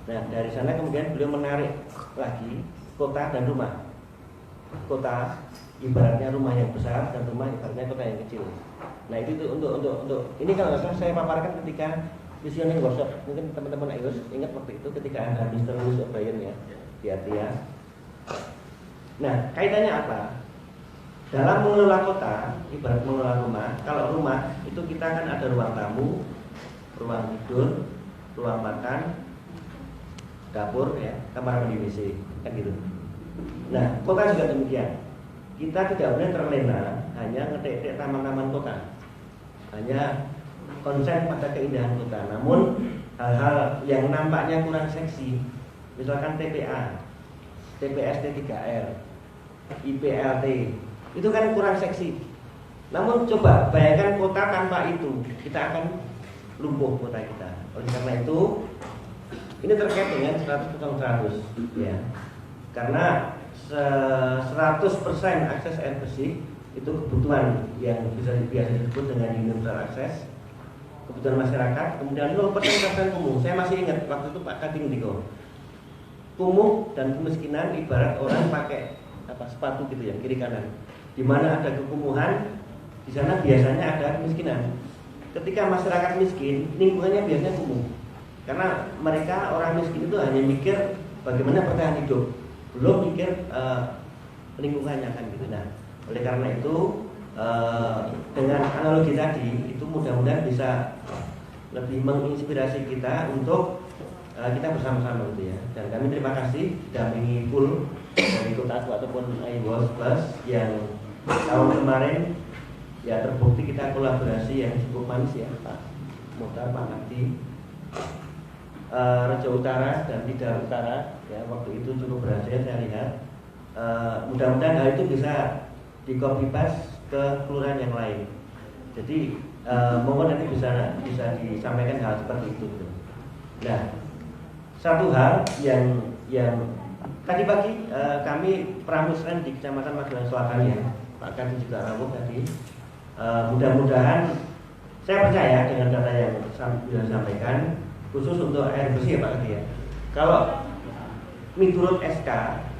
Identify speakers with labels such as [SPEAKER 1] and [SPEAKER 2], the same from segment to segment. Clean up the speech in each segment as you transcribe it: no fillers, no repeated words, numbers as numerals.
[SPEAKER 1] Nah dari sana kemudian beliau menarik lagi kota dan rumah. Kota ibaratnya rumah yang besar dan rumah ibaratnya kota yang kecil. Nah itu untuk ini kalau nggak salah saya paparkan ketika visioning workshop. Mungkin teman-teman harus ingat waktu itu ketika ada Mr. Louis O'Brien ya di Atia. Nah kaitannya apa? Dalam mengelola kota, ibarat mengelola rumah. Kalau rumah itu kita kan ada ruang tamu, ruang tidur, ruang makan, dapur, ya, kamar mandi WC, kan gitu. Nah, kota juga demikian. Kita tidak boleh terlena hanya ngetik-ngetik taman-taman kota, hanya konsen pada keindahan kota. Namun hal-hal yang nampaknya kurang seksi, misalkan TPA, TPST 3R, IPLT, itu kan kurang seksi. Namun coba bayangkan kota tanpa itu, kita akan lumpuh kota kita. Oleh karena itu, ini terkait dengan 100% ya. Karena 100% akses air bersih itu kebutuhan yang biasa disebut dengan universal akses, kebutuhan masyarakat. Kemudian 0% kumuh. Saya masih ingat waktu itu Pak Kading Diko. Kumuh dan kemiskinan ibarat orang pakai sepatu gitu ya, kiri kanan. Di mana ada kekumuhan, di sana biasanya ada kemiskinan. Ketika masyarakat miskin, lingkungannya biasanya kumuh. Karena mereka orang miskin itu hanya mikir bagaimana bertahan hidup, belum mikir lingkungannya kan gitu. Nah, oleh karena itu dengan analogi tadi itu mudah-mudahan bisa lebih menginspirasi kita untuk kita bersama-sama gitu ya. Dan kami terima kasih didampingi full dari Kotaku ataupun iWorks Plus yang tahun kemarin ya terbukti kita kolaborasi yang cukup manis ya, Pak Muhtar, Pak Nakti, Rejo Utara dan Tidar Utara ya, waktu itu cukup berhasil saya lihat. Mudah-mudahan hal itu bisa di copy paste ke kelurahan yang lain. Jadi mohon nanti bisa disampaikan hal seperti itu. Nah, satu hal yang tadi pagi kami pramusren di Kecamatan Magelang Selatan ya, Pak Kadin juga rawuh tadi. Mudah-mudahan saya percaya dengan data yang sudah disampaikan, khusus untuk air bersih ya Pak Kadin ya. Kalau menurut SK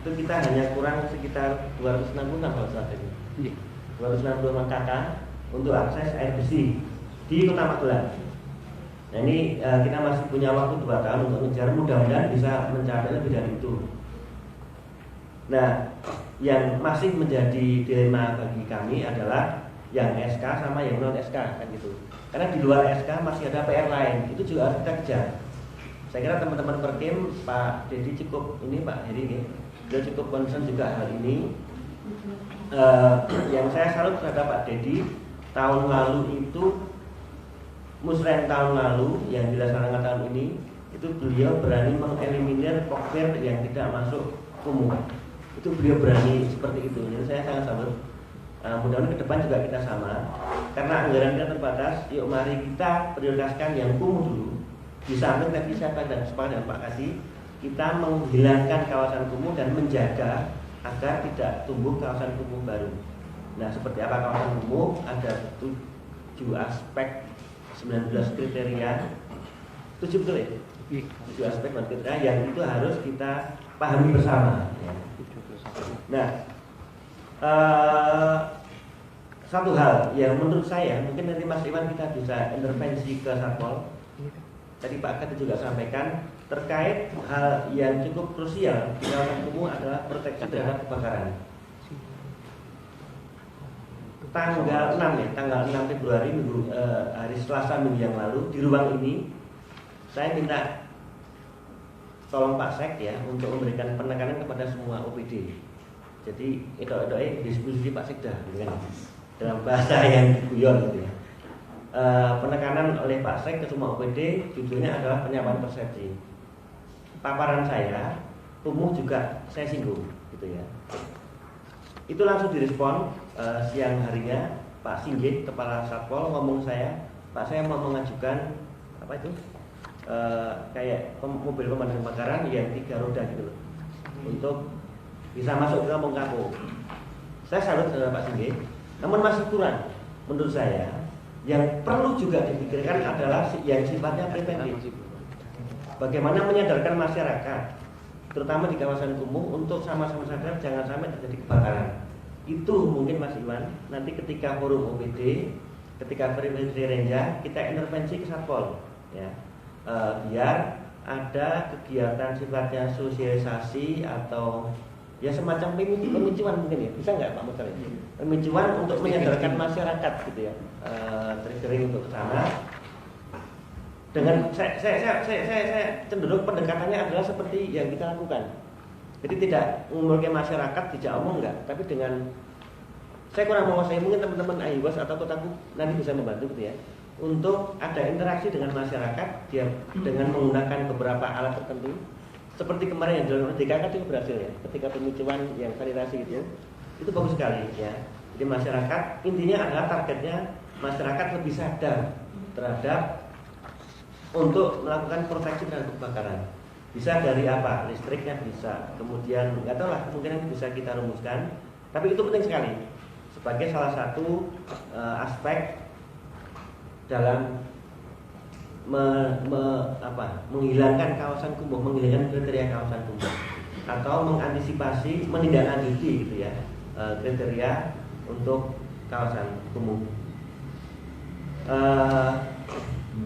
[SPEAKER 1] itu kita hanya kurang sekitar 260 kalau saat ini. 260 KK untuk akses air bersih di Kota Magelang. Nah ini kita masih punya waktu 2 tahun untuk mengejar, mudah-mudahan bisa mencapai lebih dari itu. Nah, yang masih menjadi dilema bagi kami adalah yang SK sama yang non SK kan gitu. Karena di luar SK masih ada PR lain, itu juga harus kita kejar. Saya kira teman-teman Perkim, Pak Dedi cukup ini, Pak Heri ini, dia cukup concern juga hal ini. Yang saya salut terhadap Pak Dedi, tahun lalu itu musren tahun lalu yang dilaksanakan tahun ini, itu beliau berani mengeliminir pokper yang tidak masuk kumuh. Itu beliau berani seperti itu. Jadi saya sangat salut. Mudah-mudahan ke depan juga kita sama. Karena anggaran kita terbatas, yuk mari kita prioritaskan yang kumuh dulu. Di samping tadi saya dan sepakat dengan Pak Kasih, kita menghilangkan kawasan kumuh dan menjaga agar tidak tumbuh kawasan kumuh baru. Nah, seperti apa kawasan kumuh? Ada 7 aspek, 19 kriteria. 7 betul ya? 7 aspek dan kriteria yang itu harus kita pahami bersama. Nah, satu hal yang menurut saya mungkin nanti Mas Iwan kita bisa intervensi ke Satpol. Tadi Pak Kadin juga sampaikan terkait hal yang cukup krusial di kawasan kumuh adalah proteksi terhadap kebakaran. Tanggal 6 Februari hari Selasa minggu yang lalu di ruang ini saya minta tolong Pak Sek ya untuk memberikan penekanan kepada semua OPD. Jadi diskusi Pak Sekda dengan dalam bahasa yang guyon gitu ya. Penekanan oleh Pak Sek ke semua OPD judulnya adalah penyampaian persepsi. Paparan saya, kumuh juga saya singgung gitu ya. Itu langsung direspon siang harinya Pak Singgit, Kepala Satpol ngomong saya, Pak saya mau mengajukan apa itu kayak mobil pemadam kebakaran yang 3 roda gitu loh, untuk bisa masuk ke kampung-kampung. Saya salut dengan Pak Singgit, namun masih kurang menurut saya. Yang perlu juga dipikirkan adalah yang sifatnya preventif. bagaimana menyadarkan masyarakat, terutama di kawasan kumuh, untuk sama-sama sadar jangan sampai terjadi kebakaran. Itu mungkin Mas Iwan, nanti ketika forum OPD, ketika verifikasi renja, kita intervensi ke Satpol, ya, biar ada kegiatan sifatnya sosialisasi atau ya semacam pemicuan mungkin ya, bisa nggak Pak Mutar? Pemicuan untuk menyadarkan masyarakat gitu ya, triggering untuk ke sana. Dengan saya cenderung pendekatannya adalah seperti yang kita lakukan. Jadi tidak memulai masyarakat tidak omong enggak, tapi dengan saya kurang menguasai, mungkin teman-teman AIWAS atau Kotaku nanti bisa membantu gitu ya, untuk ada interaksi dengan masyarakat dia dengan menggunakan beberapa alat tertentu. Seperti kemarin yang dilakukan oleh DKK itu berhasil ya, ketika pemicuan yang sanitasi gitu, itu bagus sekali ya. Jadi masyarakat, intinya adalah targetnya masyarakat lebih sadar terhadap untuk melakukan proteksi terhadap kebakaran. Bisa dari apa? Listriknya bisa, kemudian nggak tahu lah, kemungkinan bisa kita rumuskan. Tapi itu penting sekali sebagai salah satu aspek dalam menghilangkan kawasan kumuh, menghilangkan kriteria kawasan kumuh, atau mengantisipasi, menindaklanjuti gitu ya, kriteria untuk kawasan kumuh.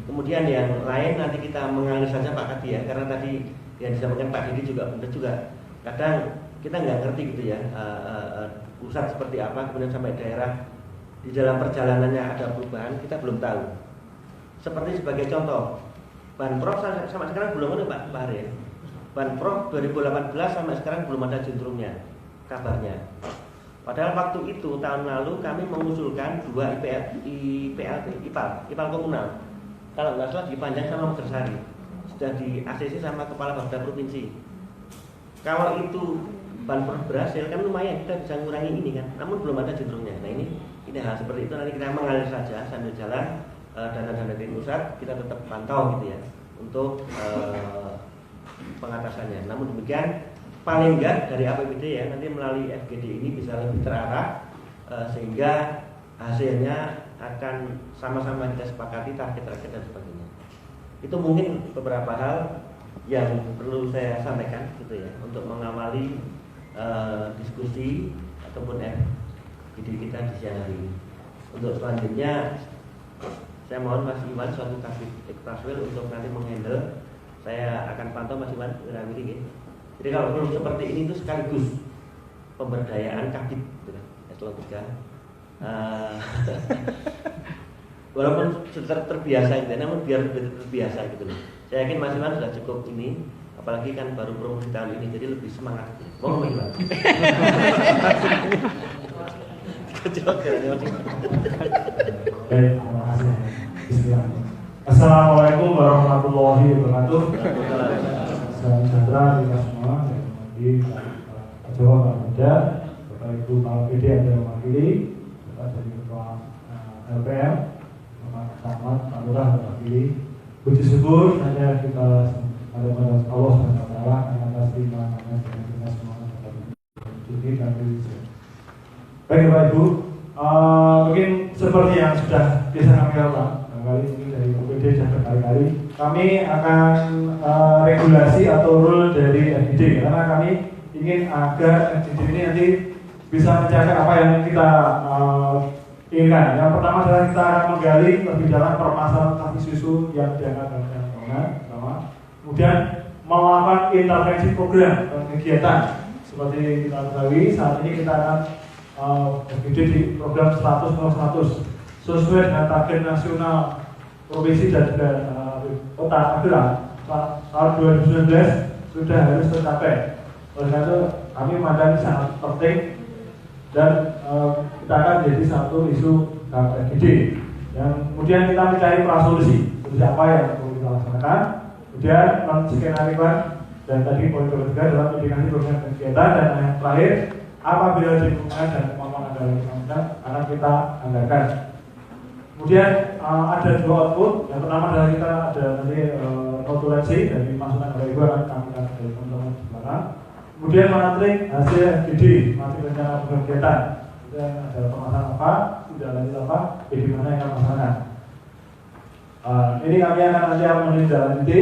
[SPEAKER 1] Kemudian yang lain nanti kita mengalir saja Pak Kadi ya, karena tadi yang disampaikan Pak Didi juga benar juga. Kadang kita nggak ngerti gitu ya, pusat seperti apa, kemudian sampai daerah di dalam perjalanannya ada perubahan, kita belum tahu. Seperti sebagai contoh, Banprov sampai sekarang belum ada Pak Hari ya. Banprov 2018 sampai sekarang belum ada juntrungnya, kabarnya. Padahal waktu itu tahun lalu kami mengusulkan 2 IPAL komunal. Kalau nggak salah dipanjang sama Megersari, sudah di ACC sama Kepala Bapeda Provinsi. Kalau itu Banprov berhasil kan lumayan, kita bisa mengurangi ini kan. Namun belum ada juntrungnya. Nah ini hal seperti itu nanti kita mengalir saja sambil jalan. Dana-dana dari pusat kita tetap pantau gitu ya untuk pengatasannya. Namun demikian paling enggak dari APBD ya nanti melalui FGD ini bisa lebih terarah sehingga hasilnya akan sama-sama kita sepakati target-target dan sebagainya. Itu mungkin beberapa hal yang perlu saya sampaikan gitu ya untuk mengawali diskusi ataupun FGD kita di siang hari ini. Untuk selanjutnya saya mohon Mas Iwan suatu Kabid Ekpraswil untuk nanti menghandle. Saya akan pantau Mas Iwan Wirawiri gitu. Jadi kalau belum seperti ini itu sekaligus pemberdayaan Kabid gitu kan, eselon 3. Walaupun sudah terbiasa gitu, namun biar lebih terbiasa gitu loh. Saya yakin Mas Iwan sudah cukup ini, apalagi kan baru promosi tahun ini jadi lebih semangat gitu. Mau Mas Iwan.
[SPEAKER 2] Terima kasih. Assalamualaikum warahmatullahi wabarakatuh. Salam sejahtera kita semua. Di Pak Jawa Pak Muda, Bapak Ibu Kepala PD yang saya wakili, Bapak dari Ketua LPM, Bapak Camat, Pak Lurah wakili. Puji syukur hanya kita ada pada Allah SWT atas iman-iman dan kita semua dapat ini dan baik Bapak Ibu. Mungkin seperti yang sudah bisa kami lakukan kali ini dari UPD dan berkali-kali kami akan regulasi atau rule dari FGD karena kami ingin agar FGD ini nanti bisa mencapai apa yang kita inginkan. Yang pertama adalah kita akan menggali lebih dalam permasalahan isu yang diangkat dalam undang-undang pertama. Kemudian melakukan intervensi program dan kegiatan seperti kita ketahui saat ini kita akan FGD di program 100 sesuai dengan target nasional provinsi dan juga kota adalah tahun 2019 sudah harus tercapai. Oleh karena itu kami memandang sangat penting dan kita akan menjadi satu isu dalam FGD. Yang kemudian kita mencari solusi apa yang perlu kita laksanakan. Kemudian menskenarikan dan tadi poin ketiga adalah indikasi program kegiatan dan yang terakhir apabila dibutuhkan dan kemampuan anggaran akan kita anggarkan. Kemudian ada 2 output. Yang pertama adalah kita ada nanti notulensi dari masukan dari Ibu akan kami dari teman-teman di belakang. Kemudian matrik hasil FGD, matrik rencana kegiatan. Kemudian ada permasalahan apa, sudah lanjut apa, bagaimana yang akan melaksanakan. Ini kami akan nanti menindaklanjuti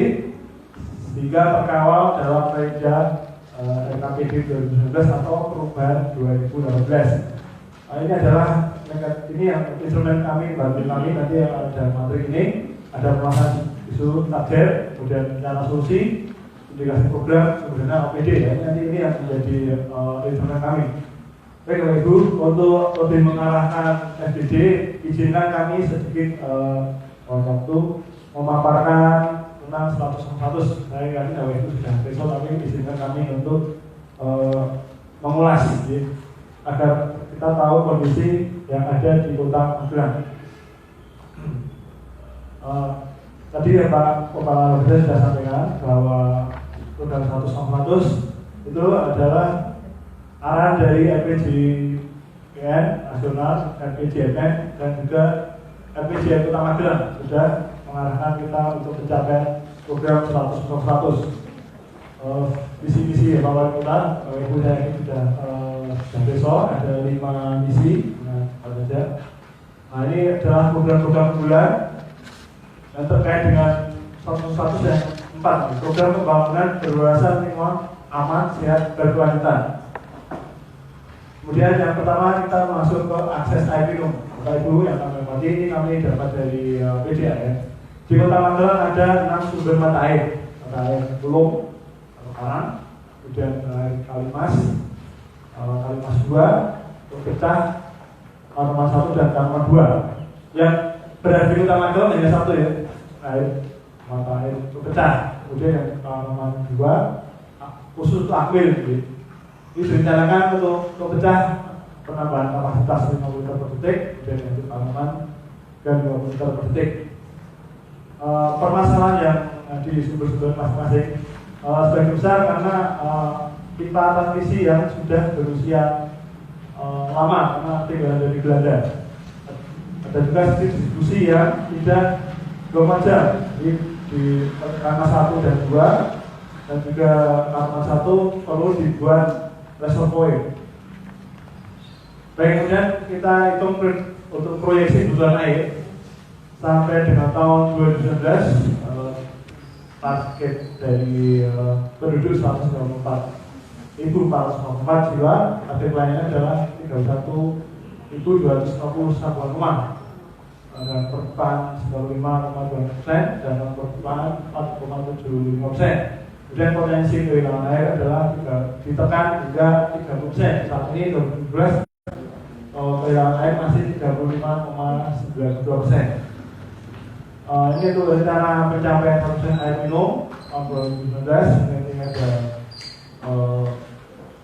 [SPEAKER 2] sehingga terkawal dalam Reja RKPD 2019 atau perubahan 2018. Ini adalah instrumen kami, bantu kami nanti yang ada materi ini, ada pembahasan isu target, kemudian rencana solusi, indikasi program, kemudian OPD ya. Nanti ini yang menjadi instrumen kami. Baik Bapak Ibu, untuk lebih mengarahkan FGD, izinkan kami sedikit waktu memaparkan tentang 100. Saya yakin Bapak Ibu sudah besok, tapi izinkan kami untuk mengulas ya, agar kita tahu kondisi yang ada di Kota Magelang. Tadi ya Pak Kepala Bidang sudah sampaikan bahwa program 100 itu adalah arahan dari RPJMN nasional, RPJMN dan juga RPJMN Kota Magelang sudah mengarahkan kita untuk mencapai program 100. Misi-misi ya Pak Wali Kota, Ibu saya ini sudah besok ada 5 misi. Nah ini adalah program-program bulan yang terkait dengan 100 yang 4, program pembangunan berwawasan lingkungan aman, sehat, berkelanjutan. Kemudian yang pertama kita masuk ke akses air minum. Bapak Ibu yang kami hormati, ini kami dapat dari PDAM. Di Kota Magelang ada 6 sumber mata air Bulung, Karang, kemudian air Kalimas, Kalimas 2, Pecah, Kalimas 1 dan Kalimas 2. Yang berada di Kota Magelang hanya 1 ya, air mata air Pecah. Kemudian yang Kalimas 2 khusus akwil. Ini direncanakan untuk Pecah penambahan kapasitas 50 liter per detik, kemudian yang Kalimas dan 50 liter per detik. Permasalahan yang di sumber-sumber masing-masing sebagian besar karena pipa transmisi yang sudah berusia lama karena tinggal dari Belanda. Ada juga distribusi yang tidak jam di Kalimas 1 dan 2, dan juga Kalimas 1 perlu dibuat reservoir. Baik, kemudian kita hitung untuk proyeksi kebutuhan air sampai dengan tahun 2019, target dari penduduk 194.404 jiwa, target lainnya adalah 31.250 satuan rumah, dan perputaran 95,2% dan perputaran 4,75%. Kemudian potensi kehilangan air adalah ditekan hingga 30%. Saat ini 2012 kehilangan air masih 35,92%. Ini untuk rencana pencapaian 100% air minum tahun 2019. Ini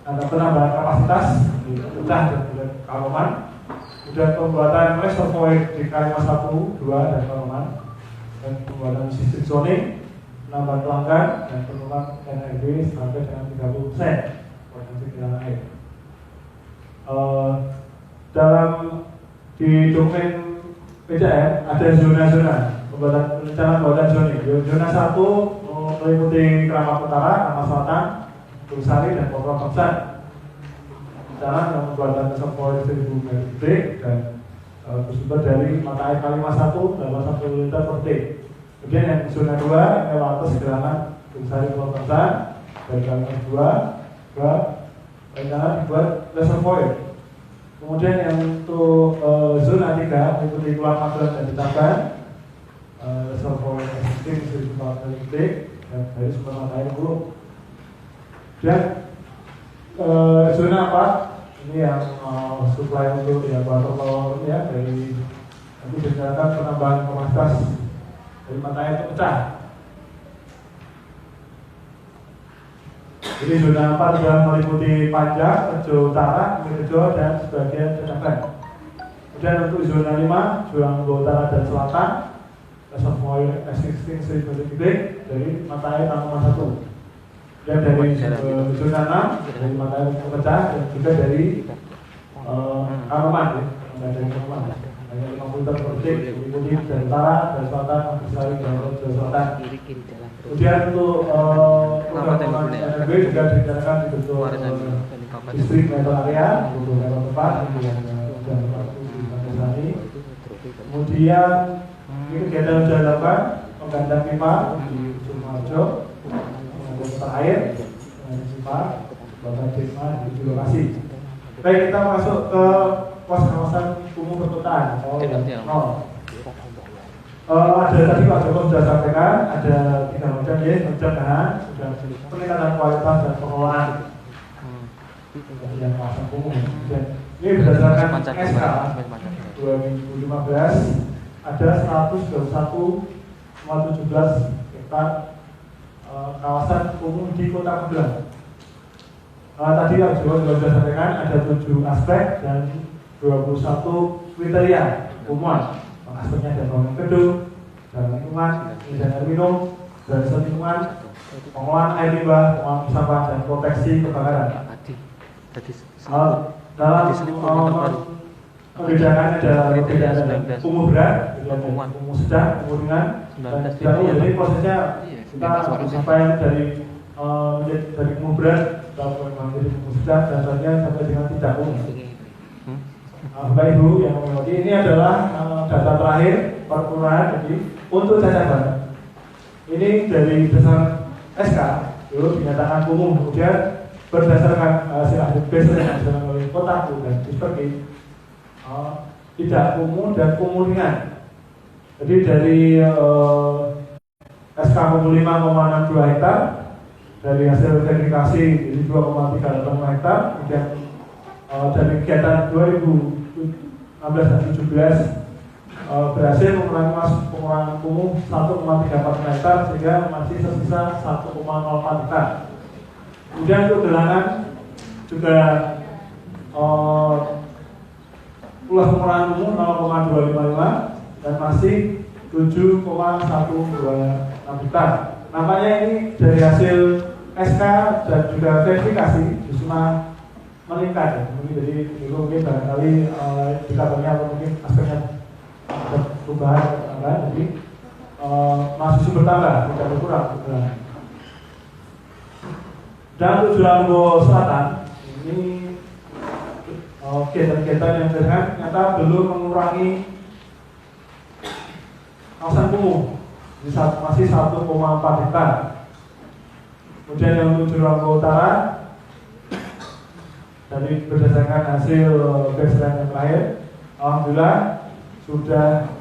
[SPEAKER 2] ada penambahan kapasitas di Pecah dan juga Kaliman. Kemudian pembuatan reservoir di Kalimas 1, 2 dan Kaliman, dan pembuatan sistem zoning, penambahan pelanggan dan penurunan NRB sampai dengan 30% potensi kehilangan air. Dalam di domain PJM ada zona-zona rencana pembuatan zoning. Zona 1 meliputi Keramat Utara, Keramat Selatan, Tulusari dan Pokok Bangsan. Rencana pembuatan reservoir 1000 m3 dan bersumber dari mata air Kalimas 1 dalam 1 liter per detik. Kemudian yang zona 2 yang atas gelangan Tulusari, Pokok Bangsan dan Kalimas 2 rencana dibuat reservoir. Kemudian yang untuk zona 3 meliputi Pulau Magelang dan Ditambang, reservoir existing 1.400 detik dan dari sumber mata air Bulung. Dan zona 4 ini yang supply untuk ya water power ya, dari nanti direncanakan penambahan kapasitas dari mata air Pecah. Jadi zona 4 sudah meliputi Panjang, Rejo Utara, Rejo dan sebagian Ditambang. Kemudian untuk zona 5, Juang Utara dan Selatan, reservoir existing 1000 detik dari mata air Kalimas 1. Dan dari zona 6 dari mata air Pecah dan juga dari Kaliman, dari Kaliman. Hanya 50 liter per detik, meliputi dari Utara, dari Selatan, Mabesari dan Rejo Selatan. Kemudian untuk pengembangan NRB juga direncanakan dibentuk distrik metro area untuk metro tempat dan tempat di Mabesari. Kemudian ini kegiatan sudah dilakukan penggandaan pipa di Sumarjo, air, municipal, Bapak Dirma di lokasi. Baik, kita masuk ke pos kawasan kumuh perkotaan. Ada tadi Pak Joko sudah sampaikan, ada 3 model ya, pencegahan, sudah peningkatan kualitas dan pengelolaan yang kawasan kumuh. Ini berdasarkan SK 2015 ada 121,17 hektar kawasan kumuh di Kota Magelang. Tadi Pak Joko sudah sampaikan ada 7 aspek dan 21 kriteria umuman. Aspeknya ada bangunan gedung, dan lingkungan, dan air minum, dan lingkungan, pengelolaan air limbah, pengelolaan sampah, dan proteksi kebakaran. Dalam membedakan ada perbedaan kumuh berat, kumuh sedang, kumuh ringan, dan jadi prosesnya kita sampai dari kumuh berat, menjadi kumuh sedang, dan selanjutnya sampai dengan tidak kumuh. Bapak Ibu yang mengerti, ini adalah data terakhir perkiraan. Jadi untuk cacaban ini dari dasar SK itu dinyatakan kumuh, kemudian berdasarkan hasil akhir baseline yang dilakukan oleh Kotaku dan Disperki tidak kumuh dan kumuh ringan. Jadi dari SK kumuh 5,62 hektar, dari hasil verifikasi ini 2,38 hektar, kemudian dari kegiatan 2016 dan 2017 berhasil pengurangan kumuh 1,34 hektar sehingga masih tersisa 1,04 hektar. Kemudian untuk gelangan juga ulah pengurangan kumuh 0,255 dan masih 7,126 hektar. Nampaknya ini dari hasil SK dan juga verifikasi justru meningkat ya. Jadi dulu mungkin barangkali dikabarnya atau mungkin aspeknya ada perubahan jadi masih bertambah, tidak berkurang. Dan untuk Jalan Selatan ini kegiatan-kegiatan yang ternyata belum mengurangi kawasan kumuh, masih 1,4 hektar. Kemudian yang untuk Jalan Utara dari berdasarkan hasil baseline yang terakhir, alhamdulillah sudah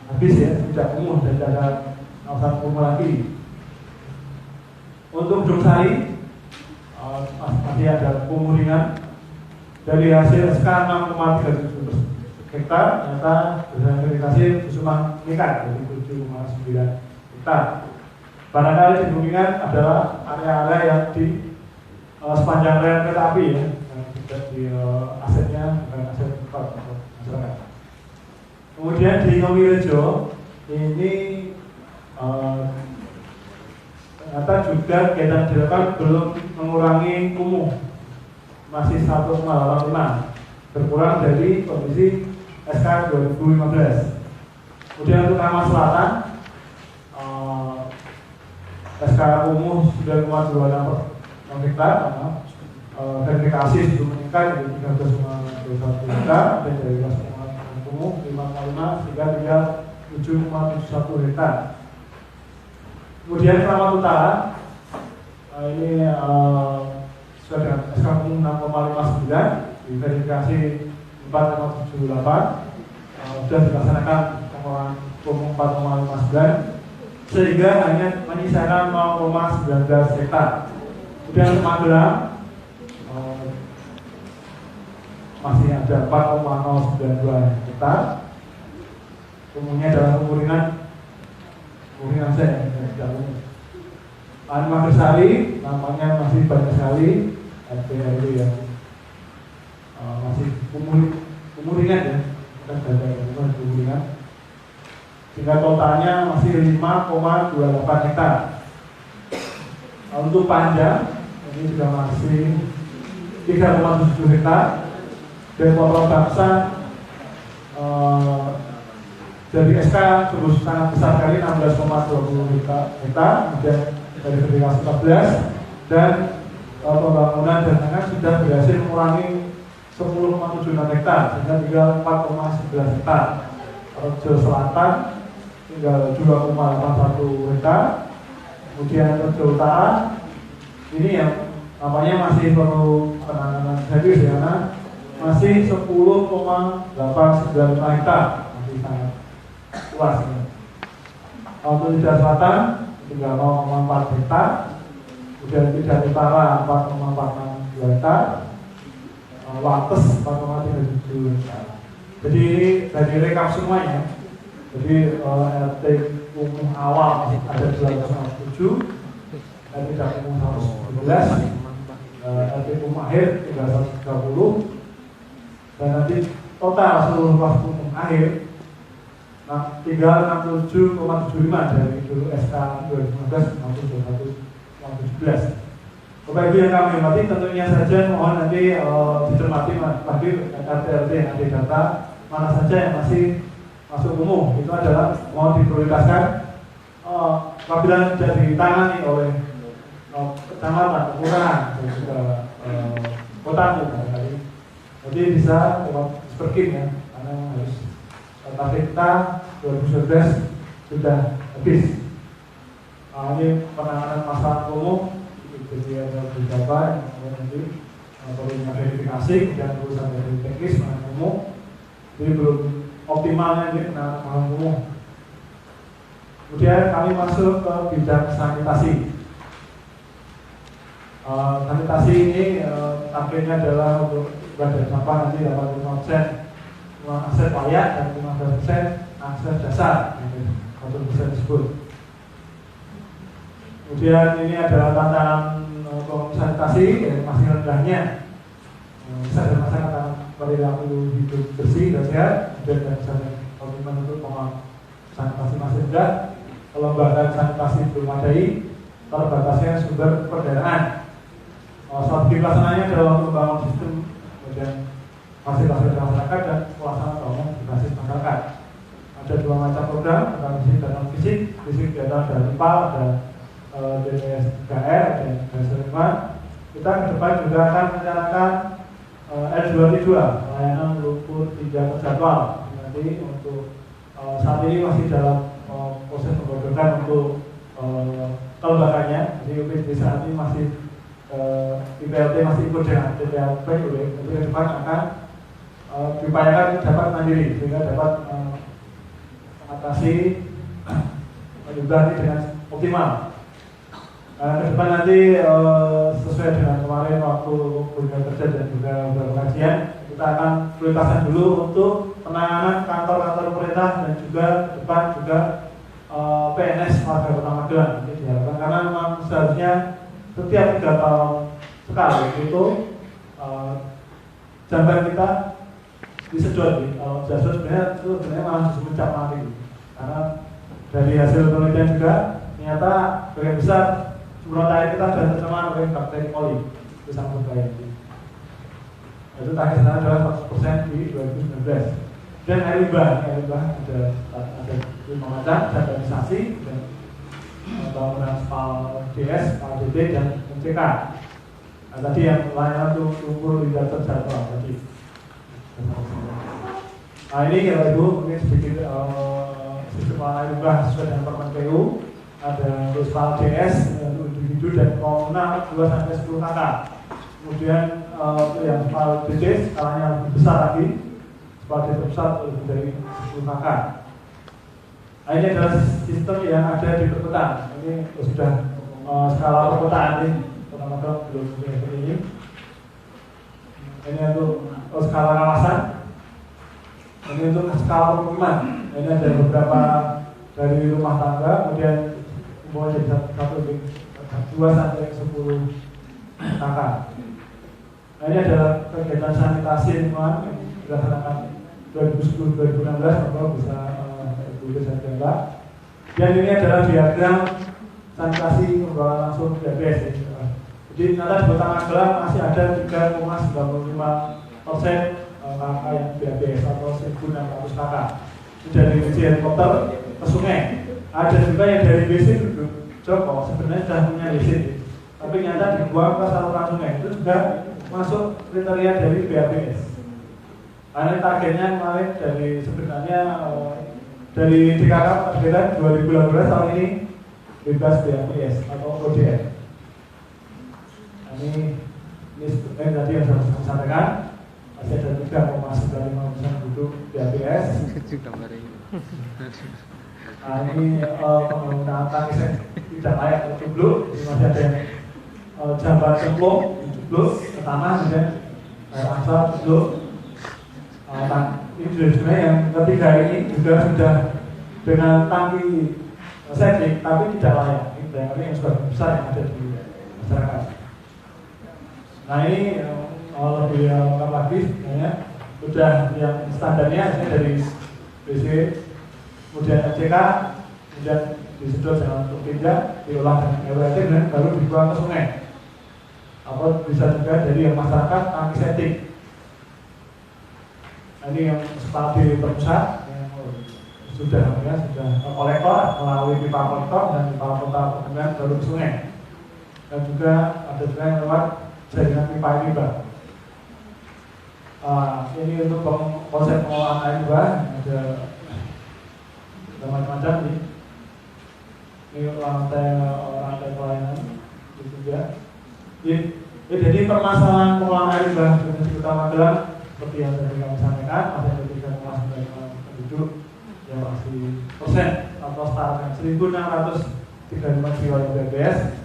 [SPEAKER 2] habis ya, tidak kumuh dan tidak ada kawasan kumuh lagi. Untuk Dumsari masih ada kumuh ringan. Dari hasil SK 6,37 hektar, ternyata berdasarkan verifikasi Kusuma meningkat dari 7,9 hektar. Barangkali kemungkinan adalah area-area yang di sepanjang rel kereta api ya, di asetnya bukan aset masyarakat. Kemudian di Ngamirejo ini ternyata juga kegiatan dilakukan belum mengurangi kumuh, masih 1,85, berkurang dari kondisi SK 2015. Kemudian untuk Kamar Selatan SK kumuh 9,26 hektar, verifikasi itu meningkat dari 13,21 hektar dan dari kumuh 5,5 sehingga tinggal 7,71 hektar. Kemudian Keramat Utara ini sudah dengan SK kumuh 6,59, diverifikasi 4,78, sudah dilaksanakan pengelolaan kumuh 4,59 sehingga hanya menyisakan 0,19 hektar. Kemudian Magelang masih ada 4,092 hektar. Kumuhnya dalam kumuringan saya Magersari nampaknya masih banyak sekali RW yang masih kumuringan ya, bukan data yang kumuringan. Sehingga totalnya masih 5,28 hektar. Untuk Panjang ini juga masih 3,7 hektar. Dan Potong Bangsa dari SK terus sangat besar kali 16,20 hektar. Kemudian dari verifikasi 14 dan pembangunan dan tangan sudah berhasil mengurangi 10,76 hektar sehingga tinggal 4,11 hektar. Rejo Selatan tinggal 2,81 hektar. Kemudian Rejo Utara Ini yang namanya masih perlu penanganan serius ya, karena masih 10,895 hektar, masih sangat luas ya. Untuk Tidar Selatan 3,4 hektar, kemudian Tidar Utara 4,462 hektar, Wates 4,37 hektar. Jadi ini dari rekap semuanya. Jadi RT umum awal ada 257, RT umum 117, RT umum akhir 330, dan nanti total seluruh luas umum akhir tinggal 67,75 dari dulu SK 2015 maupun 2017. Bapak Ibu yang kami hormati, tentunya saja mohon nanti dicermati lagi RT yang ada data mana saja yang masih masuk umum. Itu adalah mohon diprioritaskan apabila sudah ditangani oleh kecamatan, kelurahan, dan juga kota barangkali. Jadi bisa lewat Superkim ya, karena harus target kita 2019 sudah habis. Ini penanganan masalah umum. Jadi ada beberapa yang nanti perlu verifikasi, kemudian urusan dari teknis penanganan umum. Jadi belum optimalnya ini penanganan umum. Kemudian kami masuk ke bidang sanitasi. Sanitasi ini targetnya adalah untuk badan sampah nanti dapat 5% aset layak dan 15% aset dasar, 1% tersebut. Kemudian ini adalah tantangan sanitasi yang masih rendahnya. Bisa ada masyarakat perilaku hidup bersih dan sehat, dan komitmen untuk sanitasi masih rendah, kelembagaan sanitasi belum adai, terbatasnya sumber pendanaan. Strategi pelaksananya adalah membangun sistem kemudian fasilitas masyarakat dan pelaksanaan bangunan berbasis masyarakat. Ada dua macam program, fisik dan non-fisik. Fisik data dari PAL, ada DPS 3R dan DPS 5. Kita ke depan juga akan menjalankan L2T2, layanan lumpur tidak terjadwal. Nanti untuk saat ini masih dalam proses pembentukan untuk kelembagaannya. Jadi UPD saat ini masih IPLT masih ikut dengan TPLP, tapi ke depan akan diupayakan dapat mandiri sehingga dapat mengatasi limbah dengan optimal. Ke depan nanti sesuai dengan kemarin waktu kunjungan kerja dan juga pengajian, kita akan prioritaskan dulu untuk penanganan kantor-kantor pemerintah dan juga ke depan juga PNS warga Kota Magelang. Ini diharapkan karena memang seharusnya setiap 3 tahun sekali itu jamban kita disedot. Kalau jasur sebenarnya malah semenjak mati. Karena dari hasil penelitian juga ternyata bagian besar sumber air kita sudah tercemar oleh bakteri coli, itu sangat berbahaya. Itu target sana adalah 100% di 2019. Dan air limbah ada 5 macam, organisasi dan bangunan SPAL DS, SPAL DD dan MCK. Nah, tadi yang layanan lumpur tidak terjadwal tadi. Nah ini ya Ibu, mungkin sedikit sistem air limbah sesuai dengan Permen PU. Ada SPAL DS untuk individu dan komunal 2-10 kakak. Kemudian yang SPAL DD skalanya lebih besar lagi, SPAL DD besar lebih dari 10 kakak. Nah, ini adalah sistem yang ada di perkotaan. Ini sudah skala perkotaan ini, pertama-tama belum seperti ini. Ini untuk skala kawasan. Ini untuk skala pemukiman. Ini ada beberapa dari rumah tangga, kemudian mulai dari 2 sampai 10 kakak. Nah, ini adalah kegiatan sanitasi lingkungan yang dilaksanakan 2010-2016, Bapak bisa tulis saja Mbak. Dan ini adalah diagram sanitasi pembawa langsung DPS. Jadi ternyata di Kota Magelang masih ada 3,95% kakak yang DPS atau 1.600 kakak. Ini dari WC helikopter ke sungai. Ada juga yang dari WC Joko sebenarnya sudah punya WC, tapi nyata dibuang ke saluran sungai. Itu juga masuk kriteria dari BAPS. Karena targetnya kemarin dari sebenarnya dari DKK targetan 2018 tahun ini bebas BAPS atau ODM. Ini tadi yang saya sampaikan, masih ada 3,95% penduduk di APS. Nah, ini penggunaan tangis yang tidak layak untuk jeblok, jadi masih ada yang jamban cemplung, jeblok ke tanah, kemudian air asap, jeblok. Ini sebenarnya yang ketiga ini juga sudah dengan tangki septic, tapi tidak layak. Ini barangkali yang sudah besar yang ada di masyarakat. Nah ini lebih lengkap lagi sebenarnya, sudah yang standarnya dari BC, kemudian FCK, kemudian disedot dengan tinja, diolah dengan aeroetik dan baru dibuang ke sungai. Atau bisa juga dari yang masyarakat tangki septic. Nah, ini yang sepati terpusat yang sudah kolektor melalui pipa kolektor dan pipa kota kemudian baru ke sungai. Dan juga ada juga yang lewat jaringan pipa ini, Pak. Ini untuk konsep pengolahan air limbah ada macam-macam nih. Ini lantai pelayanan itu juga. Jadi permasalahan pengolahan air limbah di Kota Magelang seperti yang tadi kami sampaikan, masih ada 3,9 penduduk yang masih persen atau setara 1.635 jiwa BPS.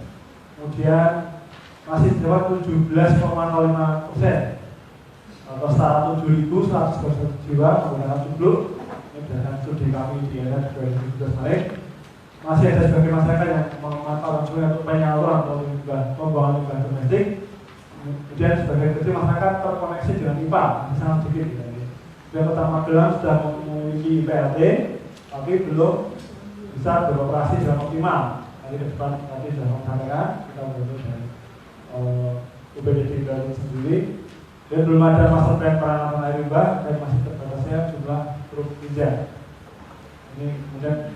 [SPEAKER 2] Kemudian masih terdapat 17,05% atau setara 7.121 jiwa menggunakan jeblok. Ini berdasarkan studi kami di era 2017 kemarin. Masih ada sebagian masyarakat yang memanfaatkan sungai untuk penyaluran atau pembuangan limbah domestik. Kemudian sebagian kecil masyarakat terkoneksi dengan pipa, sangat sedikit. Dan Kota Magelang sudah memiliki PLT, tapi belum bisa beroperasi dengan optimal. Nanti ke depan tadi sudah sampaikan, kita berdua dari UPDD Garut sendiri. Dan belum ada master plan penanganan air limbah dan masih terbatasnya jumlah truk tinja. Ini kemudian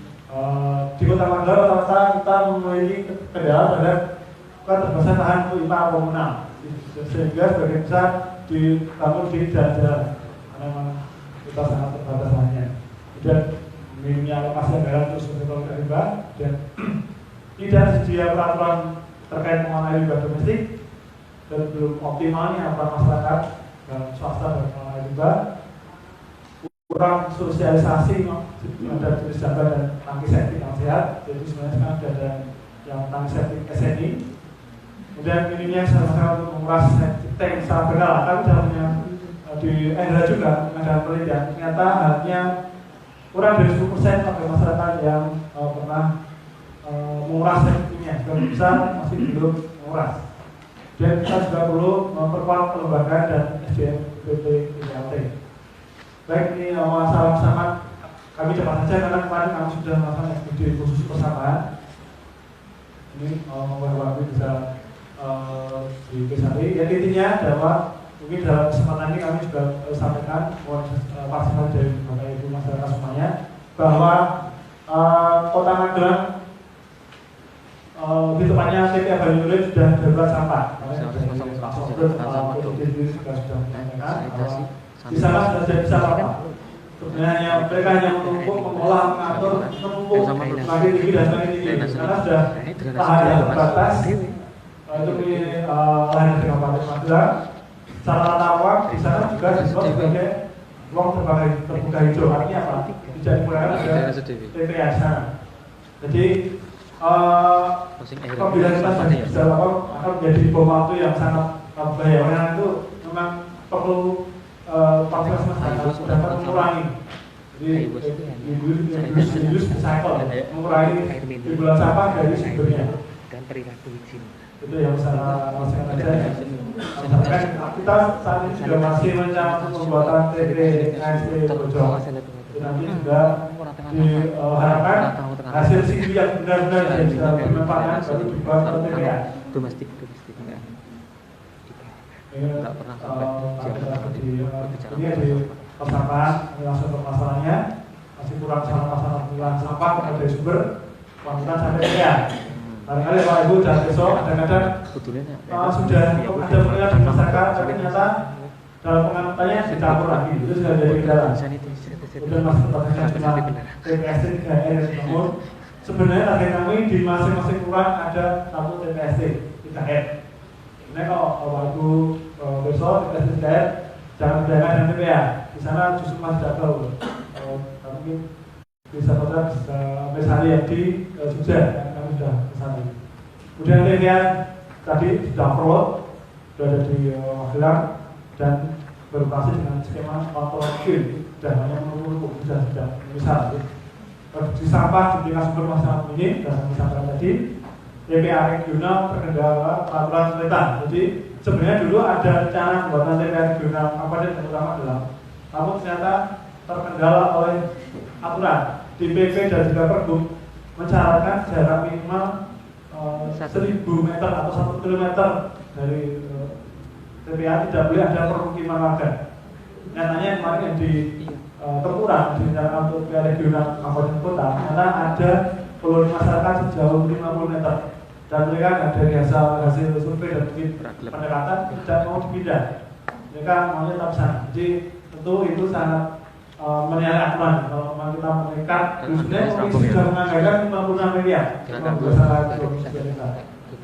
[SPEAKER 2] di Kota Magelang rata-rata kita memiliki kendala terhadap keterbatasan tahan untuk IPA komunal, sehingga sebagian besar dibangun di jalan-jalan karena memang kita sangat terbatas lahannya. Dan minimnya alokasi anggaran untuk sektor air limbah dan tidak sedia peraturan terkait pengolahan air limbah domestik dan belum optimalnya peran masyarakat dan swasta dalam pengolahan air limbah, kurang sosialisasi terhadap jenis jamban dan tangki septic yang sehat. Jadi sebenarnya sekarang sudah ada yang tangki septic SNI. Kemudian minimnya sama-sama untuk menguras septic tank secara berkala. Kami dalamnya di Endra juga ada penelitian, ternyata hanya kurang dari 10% bagi masyarakat yang pernah menguras septicnya. Sebagian besar masih belum menguras. Dan kita juga perlu memperkuat kelembagaan dan SDM BPT. Baik, ini masalah sangat kami cepat saja karena kemarin kami sudah melakukan studi khusus persamaan. Ini kami bisa dikesari. Yang intinya bahwa mungkin dalam kesempatan ini kami sudah sampaikan partisipasi dari Bapak Ibu masyarakat semuanya bahwa Kota Magelang di tempatnya TP Banyurit sudah darurat sampah. Jadi juga sudah menyampaikan bahwa di sana sudah bisa apa? Sebenarnya mereka hanya menumpuk, mengolah, mengatur, menumpuk semakin tinggi dan semakin tinggi karena sudah lahan yang terbatas. Itu di lahan di Kabupaten Magelang. Secara tata ruang di sana juga disebut sebagai ruang terbuka hijau. Artinya apa? Tidak digunakan ada TPA sana. Jadi apabila kita bisa lakukan akan menjadi bom waktu yang sangat berbahaya. Karena itu memang perlu fasilitas masyarakat dapat mengurangi. Jadi industri cycle mengurangi timbulan sampah dari sumbernya. Itu yang saya sampaikan aja. Kita saat ini juga masih mencari pembuatan TPST Bojong. Nanti juga diharapkan hasil CV yang benar-benar yang bisa dimanfaatkan baru dibuat ke TPA.
[SPEAKER 3] Domestik. Enggak pernah sampai
[SPEAKER 2] ini di persampahan, ini langsung ke masalahnya masih kurang salah pengolahan sampah dari sumber kuantitas sampai TPA. Barangkali Pak Ibu dan besok kadang-kadang sudah ada penilaian di masyarakat, tapi ternyata dalam pengamatan dicampur lagi, itu sudah jadi kendala. Kemudian masih terbatasnya cuma TPST 3R namun sebenarnya target kami di masing-masing kelurahan ada satu TPST 3R. Ini kalau Bapak Ibu besok di SDR jangan berdayakan dengan TPA. Di sana justru masih ada mungkin bisa kontrak misalnya yang di Jogja kami sudah kesana. Kemudian TPA tadi sudah perut, sudah ada di Magelang dan beroperasi dengan skema kontrol kill dan hanya menunggu sudah misal di sampah di tingkat sumber masyarakat ini dan kami sampaikan tadi TPA regional terkendala peraturan pemerintah. Jadi sebenarnya dulu ada rencana pembuatan TPA regional kabupaten terutama adalah, namun ternyata terkendala oleh aturan di PP dan juga Pergub mensyaratkan jarak minimal 1000 meter atau 1 kilometer dari TPA tidak boleh ada permukiman warga. Nyatanya kemarin yang di terkurang di rencana untuk TPA regional kabupaten kota, ternyata ada koloni masyarakat sejauh 50 meter dan mereka dari hasil survei dan mungkin pendekatan tidak mau dipindah, mereka maunya tetap sana. Jadi tentu itu sangat menyalahi aturan. Kalau memang kita mengikat, sebenarnya komisi sudah menganggarkan 56 miliar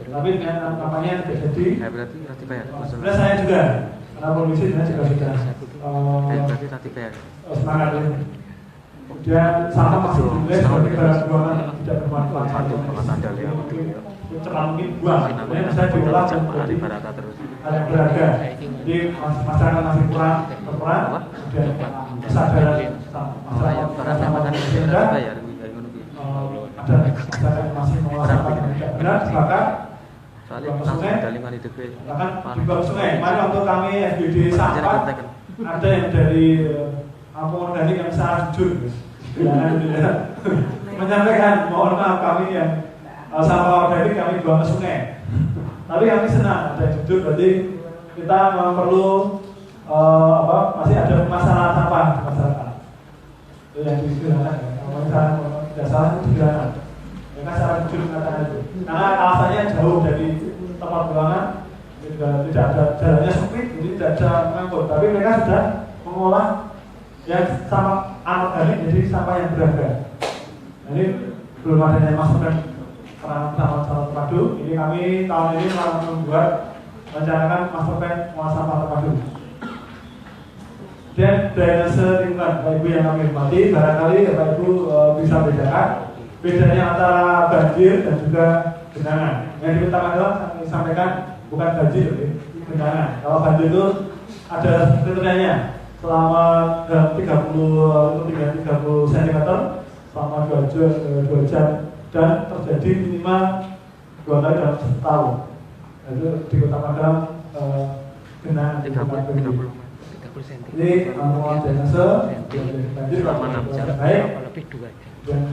[SPEAKER 2] tapi dengan kampanye tidak jadi. Sebenarnya saya juga karena komisi sebenarnya juga sudah semangat ini. Kemudian sama masih ditulis sebagai barang buangan tidak bermanfaat. Cepat mungkin buang. Kemudian bisa diolah menjadi hal yang berharga. Jadi masyarakat masih kurang berperan. Kemudian kesadaran masyarakat ada masyarakat masih mengolah sampah tidak benar, bahkan buang sungai, bahkan dibuang sungai. Mari waktu kami FGD sampah ada yang dari kampung organik yang sangat jujur menyampaikan mohon maaf kami yang sampah organik kami buang ke sungai, tapi kami senang ada yang jujur. Berarti kita memang perlu masih ada masalah sampah di masyarakat itu yang disediakan. Kalau misalnya tidak salah itu disediakan, mereka secara jujur mengatakan itu karena alasannya jauh dari tempat buangan, tidak ada jalannya sempit, jadi tidak ada mengangkut, tapi mereka sudah mengolah yang sama anorganik jadi sampah yang berharga. Jadi belum adanya masukan peran sama terpadu. Ini kami tahun ini membuat rencanakan master plan pengolah sampah terpadu. Dan drainase lingkungan, Bapak Ibu yang kami hormati, barangkali Bapak Ibu bisa bedakan bedanya antara banjir dan juga genangan. Yang diutamakan adalah kami sampaikan bukan banjir, genangan. Kalau banjir itu ada kriterianya. Selama 30 cm selama 2 jam dan terjadi minimal 2 kali dalam setahun. Itu di Kota Magelang genangan 30 cm. Ini pengelolaan drainase banjir selama 6 jam baik, dan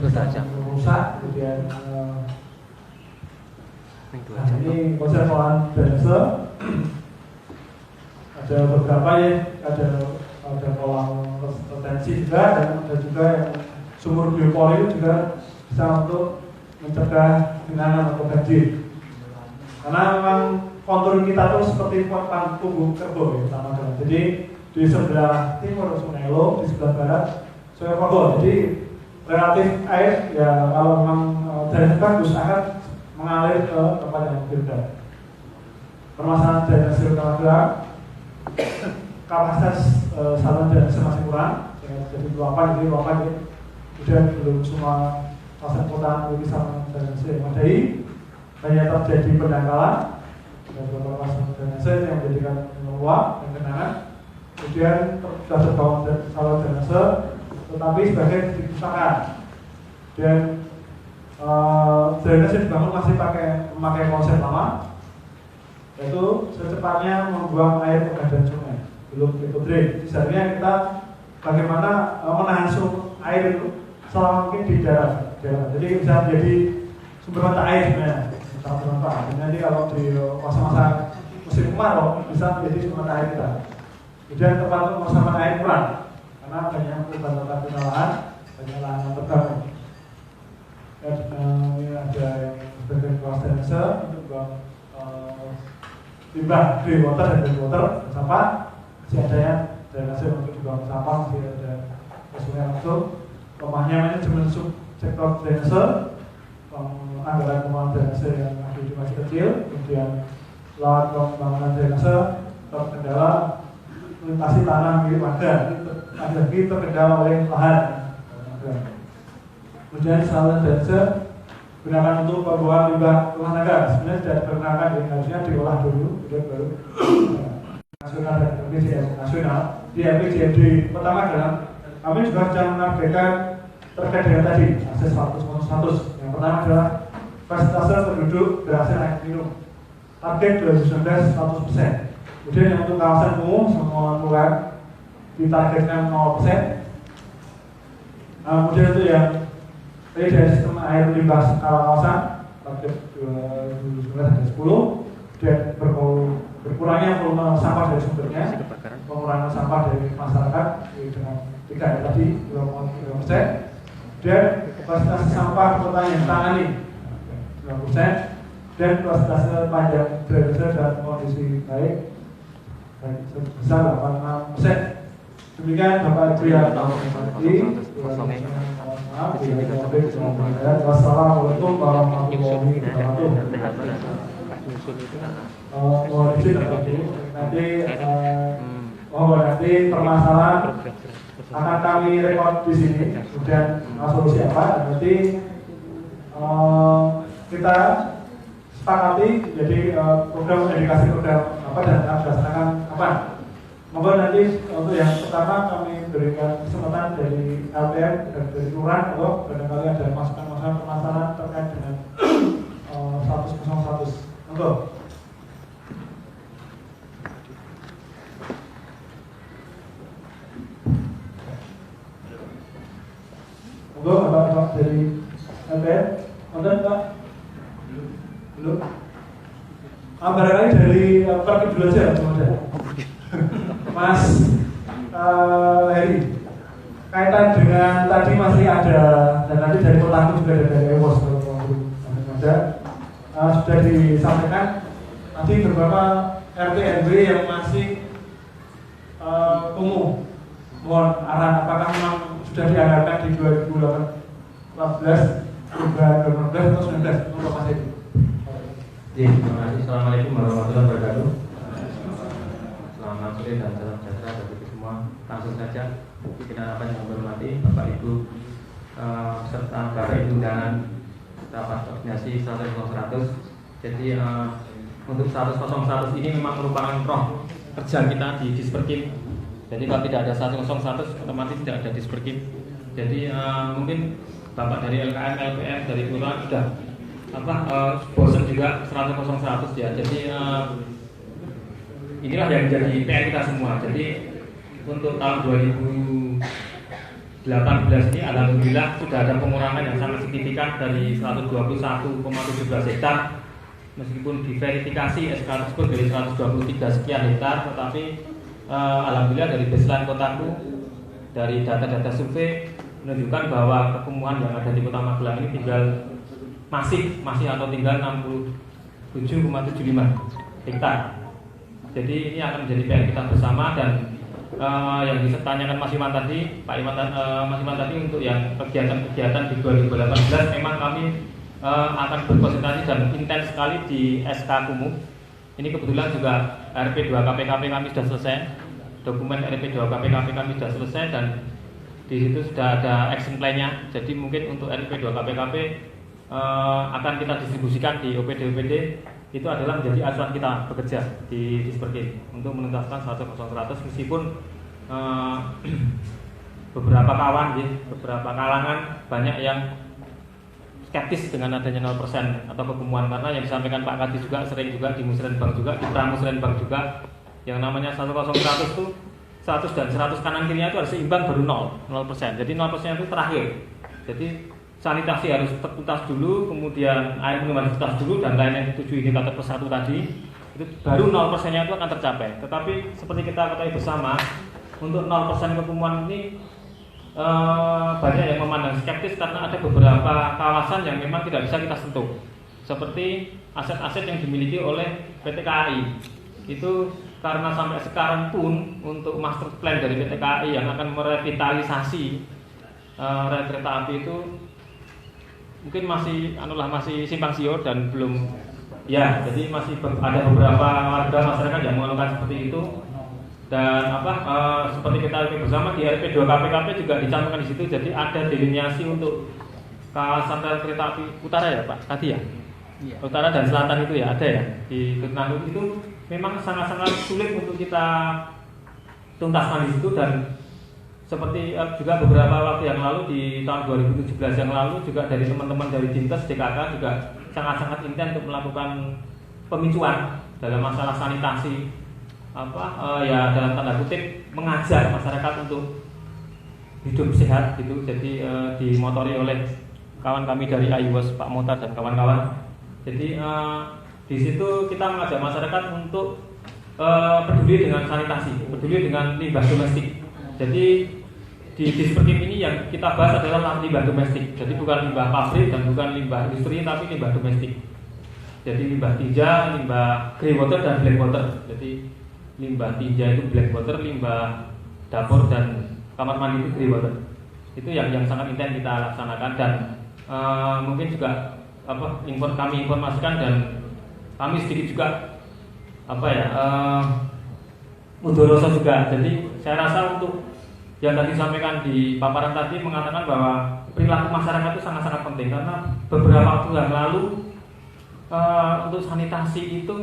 [SPEAKER 2] rusak, kemudian ini konsep pengelolaan drainase ada beberapa ya, ada kolam retensi juga dan ada juga yang sumur biopori juga bisa untuk mencegah genangan atau banjir. Karena memang kontur kita tuh seperti punggung kerbau ya, sama dengan. Jadi di sebelah timur Sungai Lo, di sebelah barat Sungai Kerbau. Jadi relatif air ya kalau memang drainase bagus akan mengalir ke tempat yang berbeda. Permasalahan drainase Magelang, kapasitas saluran drainase masih kurang, jadi luapan kemudian belum semua kawasan kota memiliki saluran drainase yang memadai, banyak terjadi pendangkalan dan beberapa kawasan drainase yang menjadikan meluap dan genangan. Kemudian sudah terbangun saluran drainase, tetapi sebagai digunakan dan drainase dibangun masih memakai konsep lama, yaitu secepatnya membuang air ke badan sungai, belum itu drain. Sebenarnya kita bagaimana menahan air itu selama mungkin di darat. Jadi bisa menjadi sumber mata air sebenarnya sangat bermanfaat. Nanti kalau di masa-masa musim kemarau bisa menjadi sumber mata air kita. Kemudian tempat untuk masa air kurang karena banyak perubahan tata lahan, banyak lahan yang terbangun. Ini ada yang sebagai kawasan drainase untuk buang limbah grey water dan grey water sampah, masih ada yang drainase untuk dibuang sampah, masih ada sungai langsung. Lemahnya manajemen sektor drainase, anggaran pengelolaan drainase yang masih kecil, kemudian lawan pembangunan drainase terkendala melintasi tanah milik warga, lagi terkendala oleh lahan. Kemudian saluran drainase gunakan untuk pembuangan limbah rumah tangga, sebenarnya tidak diperkenalkan, jadi harusnya diolah dulu, kemudian baru nasional dan RPJMD nasional. Di RPJMD pertama adalah kami juga sedang menargetkan terkait dengan tadi akses status. Yang pertama adalah persentase penduduk berhasil air minum. Target 2019 100%. Kemudian yang untuk kawasan umum semua luar ditargetkan 0%. Kemudian untuk yang dari sistem air limbah skala kawasan target 2019 10 dan berkurangnya volume sampah dari sumbernya, pengurangan sampah dari masyarakat dengan 3 tadi 2,3%. Dan persentase sampah kota yang tangani 9%, dan persentase panjang drainase dan kondisi baik sebesar 86%. Demikian Bapak Ibu yang hormati, wassalamualaikum warahmatullahi wabarakatuh. Nanti permasalahan akan kami rekod di sini, kemudian solusi apa, dan nanti kita sepakati jadi program edukasi program apa dan akan dilaksanakan kapan. Monggo nanti untuk yang pertama kami berikan kesempatan dari LPM dan dari Kelurahan atau barangkali ada masukan-masukan permasalahan terkait dengan 101. Monggo. Monggo Bapak dari LPM. Konten Pak. Belum. Barangkali dari pergi dulu aja, Mas Heri, kaitan dengan tadi masih ada, dan nanti dari Kotaku juga ada dari EWOS sudah disampaikan tadi beberapa RT RW yang masih kumuh. Mohon arahan apakah memang sudah dianggarkan di 2018, 2018 atau 19 untuk Mas Heri?
[SPEAKER 4] Terima kasih. Assalamualaikum warahmatullahi wabarakatuh. Selamat sore dan salam sejahtera bagi kita semua. Langsung saja, pimpinan apa yang hormati Bapak Ibu serta para undangan rapat koordinasi 100. Jadi untuk 100 ini memang merupakan roh kerja kita di Disperkim. Jadi kalau tidak ada 100 otomatis tidak ada Disperkim. Jadi mungkin Bapak dari LKM, LPM, dari Kelurahan sudah bosan juga 100 ya. Jadi inilah yang menjadi PR kita semua. Jadi untuk tahun 2018 ini alhamdulillah sudah ada pengurangan yang sangat signifikan dari 121,17 hektar. Meskipun diverifikasi SK tersebut dari 123 sekian hektar, tetapi alhamdulillah dari baseline Kotaku, dari data-data survei menunjukkan bahwa kekumuhan yang ada di Kota Magelang ini masih atau tinggal 67,75 hektar. Jadi ini akan menjadi PR kita bersama. Dan yang ditanyakan Mas Iman tadi, Pak Iman, Mas Iman tadi untuk yang kegiatan-kegiatan di 2018 memang kami akan berkonsentrasi dan intens sekali di SK Kumuh. Ini kebetulan juga RP2 KPKP kami sudah selesai, dokumen RP2 KPKP kami sudah selesai, dan di situ sudah ada action plan-nya. Jadi mungkin untuk RP2 KPKP akan kita distribusikan di OPD-OPD. Itu adalah menjadi acuan kita bekerja di Disperkim untuk menuntaskan 100 meskipun beberapa kalangan banyak yang skeptis dengan adanya 0% atau kekumuhan, karena yang disampaikan Pak Kadi juga sering juga di Musrenbang juga, di Pramusrenbang juga, yang namanya 100 itu 100 dan 100 kanan kirinya itu harus seimbang baru 0%. Jadi 0% itu terakhir. Jadi sanitasi harus tertuntas dulu, kemudian air minum harus tertuntas dulu, dan lain-lain 7 indikator plus 1 tadi, itu baru 0%-nya itu akan tercapai. Tetapi seperti kita ketahui bersama, untuk 0% kekumuhan ini banyak yang memandang skeptis karena ada beberapa kawasan yang memang tidak bisa kita sentuh, seperti aset-aset yang dimiliki oleh PT KAI. Itu karena sampai sekarang pun untuk master plan dari PT KAI yang akan merevitalisasi rel kereta api itu mungkin masih simpang siur dan belum Ya, jadi masih ada beberapa warga masyarakat yang mengeluhkan seperti itu. Dan seperti kita lihat bersama di RP 2 KPKP juga dicantumkan di situ. Jadi ada deliniasi untuk kawasan rel kereta api utara ya Pak Kadi ya.
[SPEAKER 3] Iya.
[SPEAKER 4] Utara dan selatan itu ya ada ya di Ketnandu itu memang sangat-sangat sulit untuk kita tuntaskan di situ. Dan seperti juga beberapa waktu yang lalu di tahun 2017 yang lalu juga dari teman-teman dari Dinkes DKK juga sangat-sangat intens untuk melakukan pemicuan dalam masalah sanitasi ya dalam tanda kutip mengajak masyarakat untuk hidup sehat gitu. Jadi dimotori oleh kawan kami dari Ayuwas Pak Motar dan kawan-kawan. Jadi di situ kita mengajak masyarakat untuk peduli dengan sanitasi, peduli dengan limbah domestik. Jadi di Disperkim ini yang kita bahas adalah limbah domestik. Jadi bukan limbah pabrik dan bukan limbah industri, tapi limbah domestik. Jadi limbah tinja, limbah grey water dan black water. Jadi limbah tinja itu black water, limbah dapur dan kamar mandi itu grey water. Itu yang sangat intens kita laksanakan. Dan mungkin juga kami informasikan dan kami sedikit juga mudoroso juga. Jadi saya rasa untuk yang tadi disampaikan di paparan tadi mengatakan bahwa perilaku masyarakat itu sangat-sangat penting, karena beberapa waktu yang lalu untuk sanitasi itu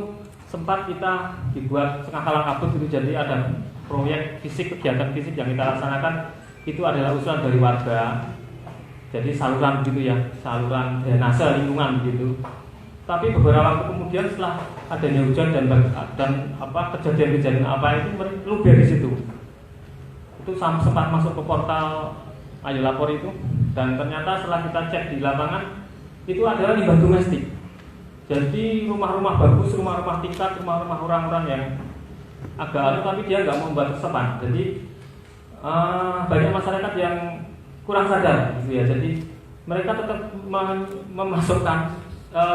[SPEAKER 4] sempat kita dibuat setengah kalang kabut gitu. Jadi ada proyek fisik, kegiatan fisik yang kita laksanakan itu adalah usulan dari warga. Jadi saluran gitu ya, saluran drainase lingkungan gitu. Tapi beberapa waktu kemudian setelah adanya hujan dan kejadian-kejadian itu meluber di situ. Itu sempat masuk ke portal Ayo Lapor itu, dan ternyata setelah kita cek di lapangan itu adalah limbah domestik. Jadi rumah-rumah bagus, rumah-rumah tingkat, rumah-rumah orang-orang yang agak tapi dia nggak membuat resepan. Jadi banyak masyarakat yang kurang sadar gitu ya. Jadi mereka tetap memasukkan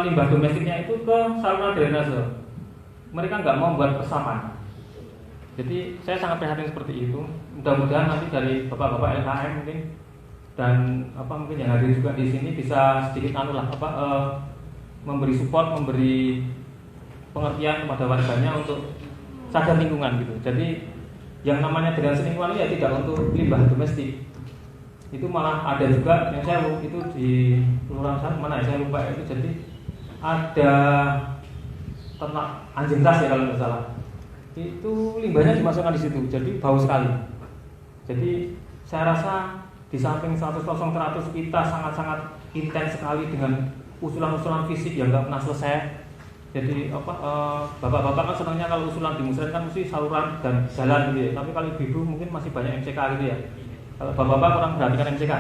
[SPEAKER 4] limbah domestiknya itu ke saluran drainase. Mereka nggak mau membuat resapan. Jadi saya sangat prihatin seperti itu. Mudah-mudahan nanti dari bapak-bapak LKM mungkin dan mungkin yang hadir juga di sini bisa sedikit memberi support, memberi pengertian kepada warganya untuk sadar lingkungan gitu. Jadi yang namanya drainase lingkungan ya tidak untuk limbah domestik. Itu malah ada juga yang saya itu di kelurahan mana ya saya lupa itu. Jadi ada ternak anjing ras ya kalau nggak salah. Itu limbahnya dimasukkan di situ, jadi bau sekali. Jadi saya rasa di samping 100% kita sangat-sangat intens sekali dengan usulan-usulan fisik yang nggak pernah selesai. Jadi bapak-bapak kan senangnya kalau usulan di musren kan mesti saluran dan jalan gitu ya. Tapi kalau ibu mungkin masih banyak MCK gitu ya. Kalau bapak-bapak kurang perhatikan MCK,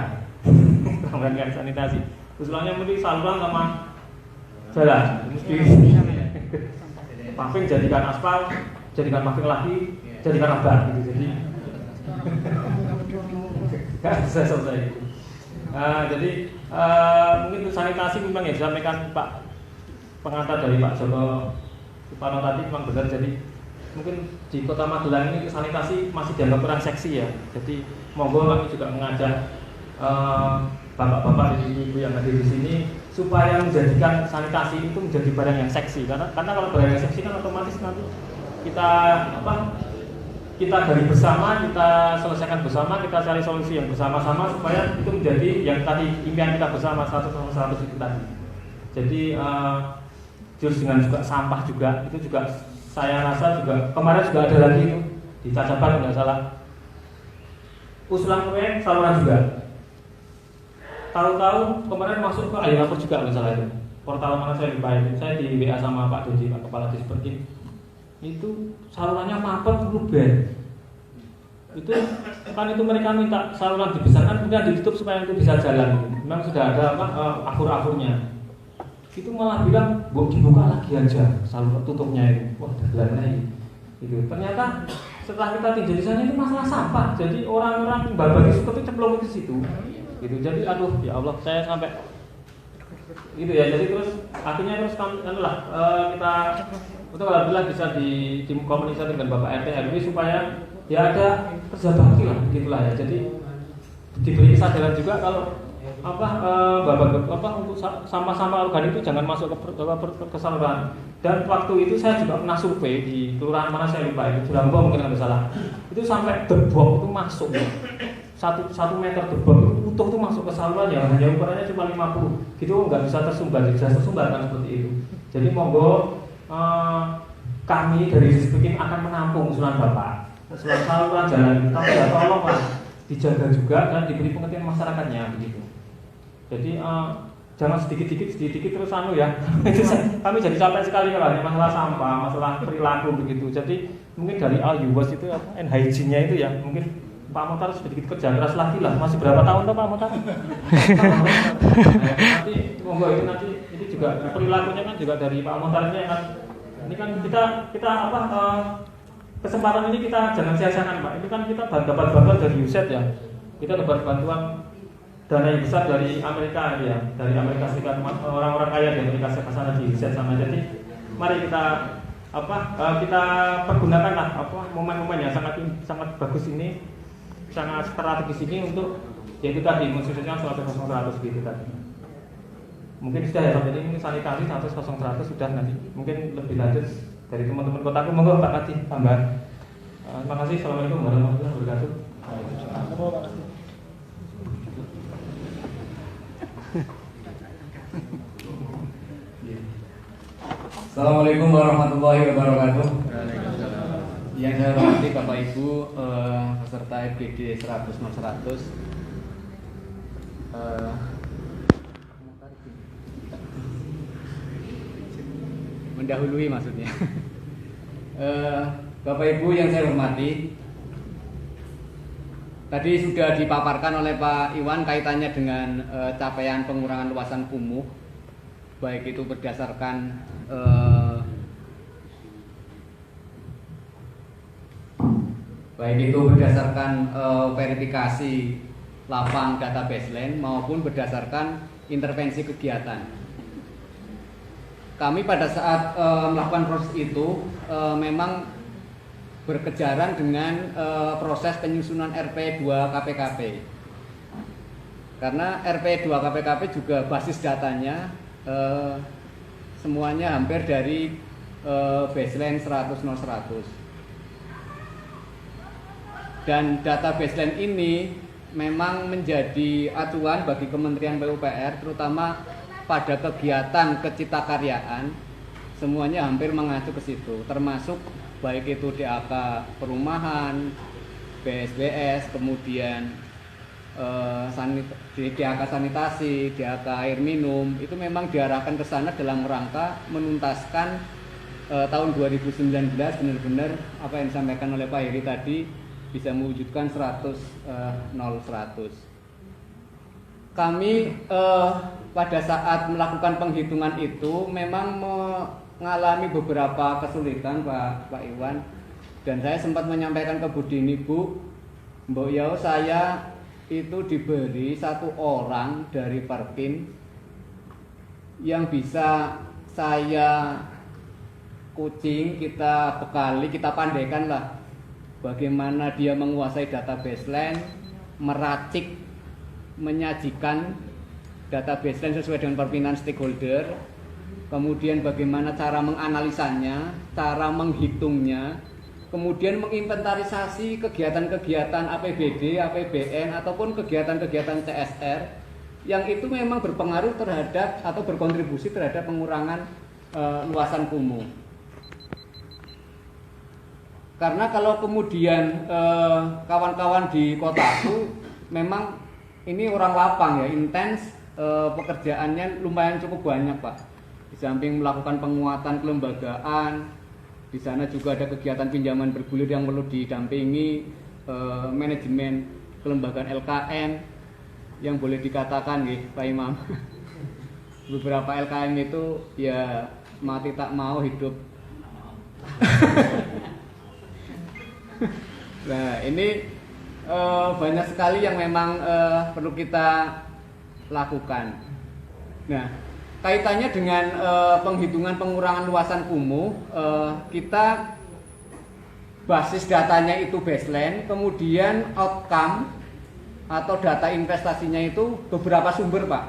[SPEAKER 4] kurang perhatikan sanitasi. Usulannya mesti saluran sama jalan. Mesti paving jadikan aspal, jadikan paving lagi, jadikan rabat gitu. Jadi nggak bisa selesai gitu. Jadi mungkin untuk sanitasi memang yang disampaikan Pak pengantar dari Pak Joko Suparno tadi memang benar. Jadi mungkin di Kota Magelang ini sanitasi masih dianggap kurang seksi ya. Jadi monggo kami juga mengajak bapak-bapak dan ibu-ibu yang hadir di sini supaya menjadikan sanitasi itu menjadi barang yang seksi. Karena kalau barang yang seksi kan otomatis nanti kita gali bersama, kita selesaikan bersama, kita cari solusi yang bersama-sama supaya itu menjadi yang tadi impian kita bersama 100 itu tadi. Jadi terus dengan juga sampah juga itu juga saya rasa juga kemarin juga ada lagi itu di Cacaban nggak salah usulan proyek saluran juga. Tahu-tahu kemarin masuk ke Ayo Lapor juga nggak salah itu. Portal mana saya lupa itu. Saya di WA sama Pak Dodi, Pak Kepala Disperkim. Itu salurannya mampet luber. Itu kan itu mereka minta saluran dibesarkan kemudian ditutup supaya itu bisa jalan. Memang sudah ada akur-akurnya. Itu malah bilang dibuka lagi aja saluran tutupnya itu. Wah, jalan lagi. Itu ternyata setelah kita tinjau di sana itu masalah sampah. Jadi orang-orang bagi seperti cemplung di situ. Gitu. Jadi aduh ya Allah saya sampai gitu ya. Jadi terus akhirnya terus kita untuk alhamdulillah bisa dikomunikasi dengan Bapak RT RW supaya ya ada kerja bakti lah begitulah ya. Jadi diberi kesadaran juga kalau untuk sampah-sampah organik itu jangan masuk ke saluran. Dan waktu itu saya juga pernah survei di kelurahan mana saya lupa, itu Jurambau mungkin nggak salah. Itu sampai derbok itu masuk, 1 meter derbok itu utuh itu masuk ke saluran ya, hanya ukurannya cuma 50, gitu nggak bisa tersumbat, bisa tersumbat kan seperti itu. Jadi monggo kami dari Disprim akan menampung usulan Bapak, usulan saluran jalan, tapi ya tolong lah dijaga juga dan diberi pengertian masyarakatnya begitu. Jadi jangan sedikit-sedikit terus ya. Kami jadi capek sekali kalau hanya masalah sampah, masalah perilaku begitu. Jadi mungkin dari Al-Yuwas itu hygiene-nya itu ya, mungkin Pak Motar sedikit kerja keras lagi lah. Masih berapa tahun tuh Pak Motar? Nanti monggo itu nanti ini juga perilakunya kan juga dari Pak Motarnya kan. Ini kan kita kesempatan ini kita jangan sia-siakan Pak. Itu kan kita dapat bantuan dari USAID ya. Kita dapat bantuan dana yang besar dari Amerika ya, dari Amerika Serikat, orang-orang kaya di Amerika Serikat sana di USAID sama. Jadi mari kita kita pergunakanlah momen-momen yang sangat bagus ini, sangat strategis ini untuk yaitu tadi khususnya 100 gitu tadi. Mungkin sudah ya sampai ini sanitasi 100 sudah, nanti mungkin lebih lanjut dari teman-teman kotaku, monggo Pak Kati tambah. Terima kasih. Assalamualaikum warahmatullahi wabarakatuh.
[SPEAKER 5] Assalamualaikum warahmatullahi wabarakatuh. Yang saya hormati Bapak Ibu peserta FGD 100/100. Mendahului maksudnya. Bapak Ibu yang saya hormati, tadi sudah dipaparkan oleh Pak Iwan kaitannya dengan capaian pengurangan luasan kumuh, baik itu berdasarkan verifikasi lapang data baseline maupun berdasarkan intervensi kegiatan. Kami pada saat melakukan proses itu memang berkejaran dengan proses penyusunan RP2 KPKP. Karena RP2 KPKP juga basis datanya semuanya hampir dari baseline 100/100. Dan data baseline ini memang menjadi acuan bagi Kementerian PUPR, terutama pada kegiatan keciptakaryaan, semuanya hampir mengacu ke situ, termasuk baik itu DAK perumahan, BSBS, kemudian DAK sanitasi, DAK air minum, itu memang diarahkan ke sana dalam rangka menuntaskan tahun 2019 benar-benar apa yang disampaikan oleh Pak Heri tadi bisa mewujudkan 100/100. Kami pada saat melakukan penghitungan itu memang mengalami beberapa kesulitan Pak Iwan, dan saya sempat menyampaikan ke Bu Dini, Mbok Yao, saya itu diberi 1 orang dari Perkin yang bisa saya coaching, kita bekali, kita pandaikan lah bagaimana dia menguasai data baseline, meracik, menyajikan data baseline sesuai dengan perpindahan stakeholder, kemudian bagaimana cara menganalisanya, cara menghitungnya, kemudian menginventarisasi kegiatan-kegiatan APBD, APBN ataupun kegiatan-kegiatan CSR yang itu memang berpengaruh terhadap atau berkontribusi terhadap pengurangan luasan kumuh. Karena kalau kemudian kawan-kawan di kotaku memang ini orang lapang ya, intens, pekerjaannya lumayan cukup banyak Pak. Di samping melakukan penguatan kelembagaan, di sana juga ada kegiatan pinjaman bergulir yang perlu didampingi, manajemen kelembagaan LKN yang boleh dikatakan Pak Imam. Beberapa LKN itu ya mati tak mau hidup. Nah ini banyak sekali yang memang perlu kita lakukan. Nah kaitannya dengan penghitungan pengurangan luasan kumuh, kita basis datanya itu baseline, kemudian outcome atau data investasinya itu beberapa sumber, Pak.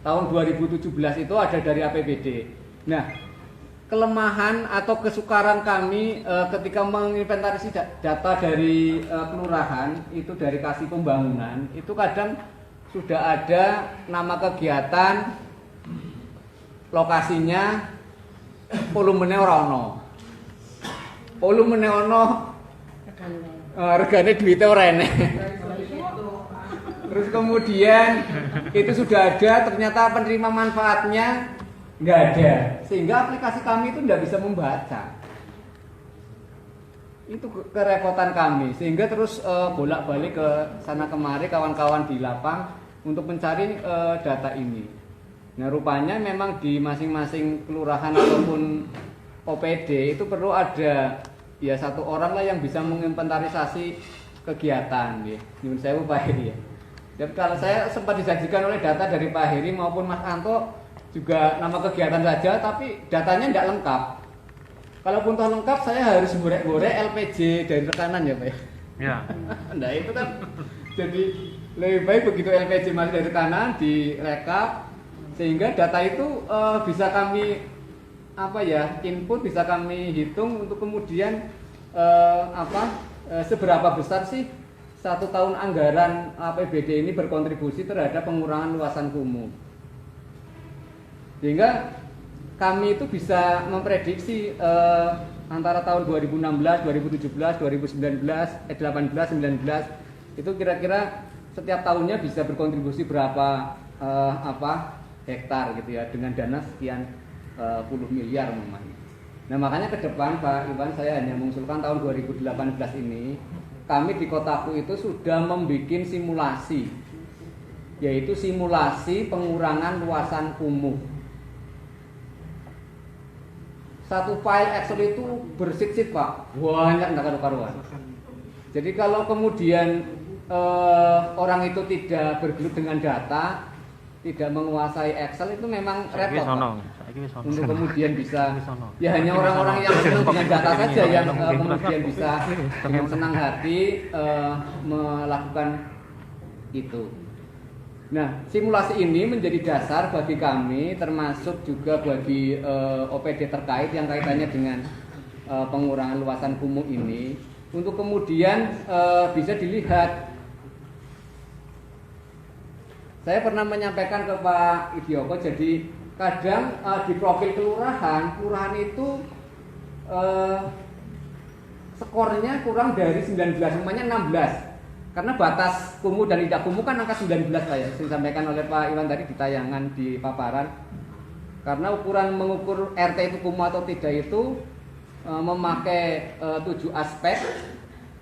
[SPEAKER 5] Tahun 2017 itu ada dari APBD. Nah, kelemahan atau kesukaran kami ketika menginventarisasi data dari kelurahan itu dari Kasih Pembangunan itu kadang sudah ada nama kegiatan, lokasinya, volumenya ora ono. Volumenya ono, regane duitnya ora enek. Terus kemudian itu sudah ada, ternyata penerima manfaatnya nggak ada, sehingga aplikasi kami itu nggak bisa membaca. Itu kerepotan kami, sehingga terus bolak-balik ke sana kemari kawan-kawan di lapang untuk mencari data ini. Nah, rupanya memang di masing-masing kelurahan ataupun OPD itu perlu ada ya satu orang lah yang bisa menginventarisasi kegiatan, ya. Nyuwun sewu Pak Heri ya. Dan kalau saya sempat disajikan oleh data dari Pak Heri maupun Mas Anto juga nama kegiatan saja, tapi datanya tidak lengkap. Kalaupun toh lengkap, saya harus gorek-gorek LPJ dari rekanan ya Pak.
[SPEAKER 4] Ya.
[SPEAKER 5] Nah itu kan jadi lebih baik begitu LPJ masih dari rekanan direkap, sehingga data itu bisa kami input, bisa kami hitung untuk kemudian seberapa besar sih 1 tahun anggaran APBD ini berkontribusi terhadap pengurangan luasan kumuh. Sehingga kami itu bisa memprediksi antara tahun 2016, 2017, 2019, 18, 19 itu kira-kira setiap tahunnya bisa berkontribusi berapa hektar gitu ya dengan dana sekian puluh miliar memang. Nah makanya ke depan Pak Iwan saya hanya mengusulkan tahun 2018 ini kami di kotaku itu sudah membuat simulasi, yaitu simulasi pengurangan luasan kumuh. Satu file Excel itu bersit-sit Pak, banyak nggak karu-karuan. Jadi kalau kemudian orang itu tidak bergelut dengan data, tidak menguasai Excel itu memang repot Pak. Untuk kemudian bisa ya hanya orang-orang yang senang dengan data saja yang kemudian bisa dengan senang hati melakukan itu. Nah, simulasi ini menjadi dasar bagi kami, termasuk juga bagi OPD terkait yang kaitannya dengan pengurangan luasan kumuh ini, untuk kemudian bisa dilihat. Saya pernah menyampaikan ke Pak Idioko, jadi kadang di profil kelurahan itu skornya kurang dari 19, umpamanya 16. Karena batas kumuh dan tidak kumuh kan angka 19 Pak ya, disampaikan oleh Pak Iwan tadi di tayangan di paparan. Karena ukuran mengukur RT itu kumuh atau tidak itu memakai 7 aspek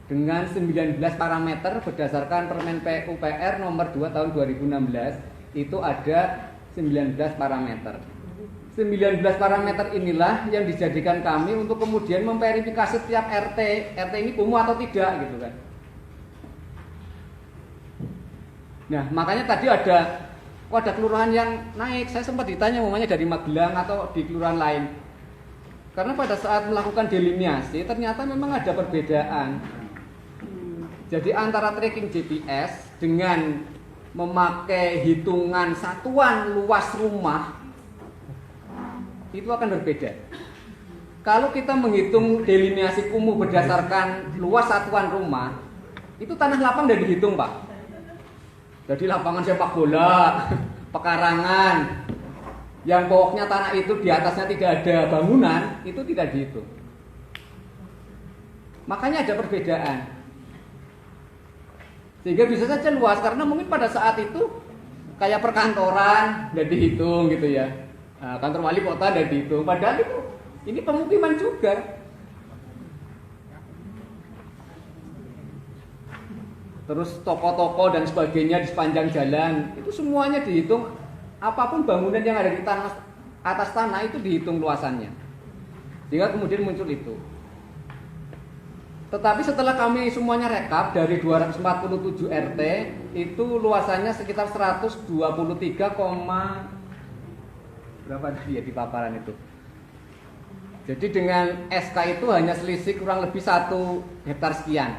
[SPEAKER 5] dengan 19 parameter berdasarkan Permen PUPR nomor 2 tahun 2016 itu ada 19 parameter. 19 parameter inilah yang dijadikan kami untuk kemudian memverifikasi setiap RT ini kumuh atau tidak gitu kan. Nah, makanya tadi ada kelurahan yang naik. Saya sempat ditanya umpamanya dari Magelang atau di kelurahan lain. Karena pada saat melakukan delimiasi ternyata memang ada perbedaan. Jadi antara tracking GPS dengan memakai hitungan satuan luas rumah itu akan berbeda. Kalau kita menghitung delimiasi kumuh berdasarkan luas satuan rumah, itu tanah lapang sudah dihitung Pak. Jadi lapangan sepak bola, pekarangan, yang pokoknya tanah itu di atasnya tidak ada bangunan, itu tidak dihitung. Makanya ada perbedaan. Sehingga bisa saja luas karena mungkin pada saat itu kayak perkantoran dan dihitung gitu ya. Nah, kantor wali kota dan dihitung. Padahal itu ini pemukiman juga. Terus toko-toko dan sebagainya di sepanjang jalan itu semuanya dihitung. Apapun bangunan yang ada di atas tanah itu dihitung luasannya. Sehingga kemudian muncul itu. Tetapi setelah kami semuanya rekap dari 247 RT itu luasannya sekitar 123, berapa tadi ya di paparan itu. Jadi dengan SK itu hanya selisih kurang lebih 1 hektar sekian.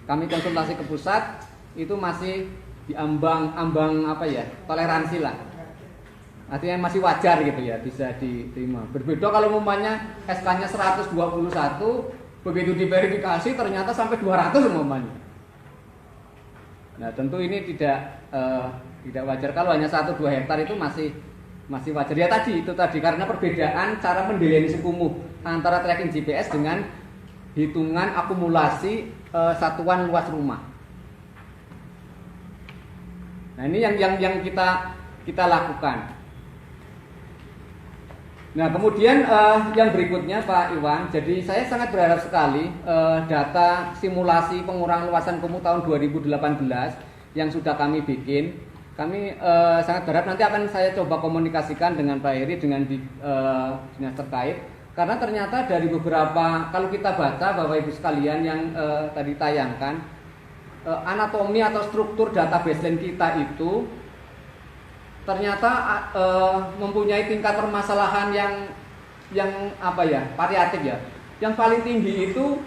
[SPEAKER 5] Kami konsultasi ke pusat, itu masih di ambang apa ya, toleransi lah. Artinya masih wajar gitu ya, bisa diterima. Berbeda kalau umpamanya SK-nya 121, begitu diverifikasi ternyata sampai 200 umpamanya. Nah, tentu ini tidak wajar. Kalau hanya 1-2 hektar itu masih wajar. Ya tadi karena perbedaan cara mendelensi kumuh antara tracking GPS dengan hitungan akumulasi satuan luas rumah. Nah, ini yang kita lakukan. Nah, kemudian yang berikutnya Pak Iwan, jadi saya sangat berharap sekali data simulasi pengurangan luasan kumuh tahun 2018 yang sudah kami bikin. Kami sangat berharap nanti akan saya coba komunikasikan dengan Pak Heri dengan dinas terkait. Karena ternyata dari beberapa, kalau kita baca Bapak Ibu sekalian yang tadi tayangkan, anatomi atau struktur data baseline kita itu ternyata mempunyai tingkat permasalahan yang apa ya, variatif ya. Yang paling tinggi itu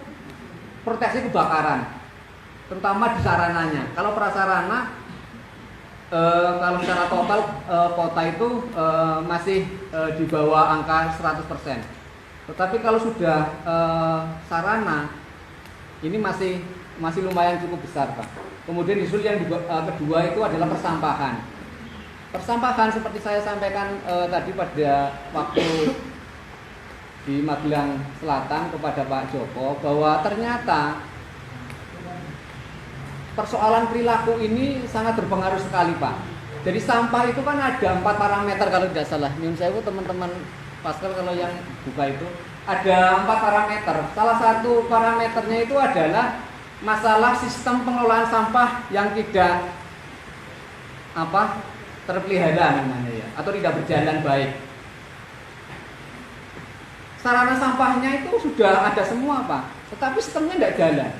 [SPEAKER 5] proteksi kebakaran, terutama di sarananya. Kalau prasarana, kalau secara total kota itu masih di bawah angka 100%. Tetapi kalau sudah sarana, ini masih lumayan cukup besar, Pak. Kemudian isu yang kedua itu adalah persampahan. Persampahan seperti saya sampaikan tadi pada waktu di Magelang Selatan kepada Pak Joko, bahwa ternyata persoalan perilaku ini sangat berpengaruh sekali, Pak. Jadi sampah itu kan ada 4 parameter kalau tidak salah. Nyun sewu teman-teman Pascal kalau yang buka itu ada 4 parameter. Salah satu parameternya itu adalah masalah sistem pengelolaan sampah yang tidak terpelihara namanya ya, atau tidak berjalan baik. Sarana sampahnya itu sudah ada semua, Pak, tetapi sistemnya tidak jalan.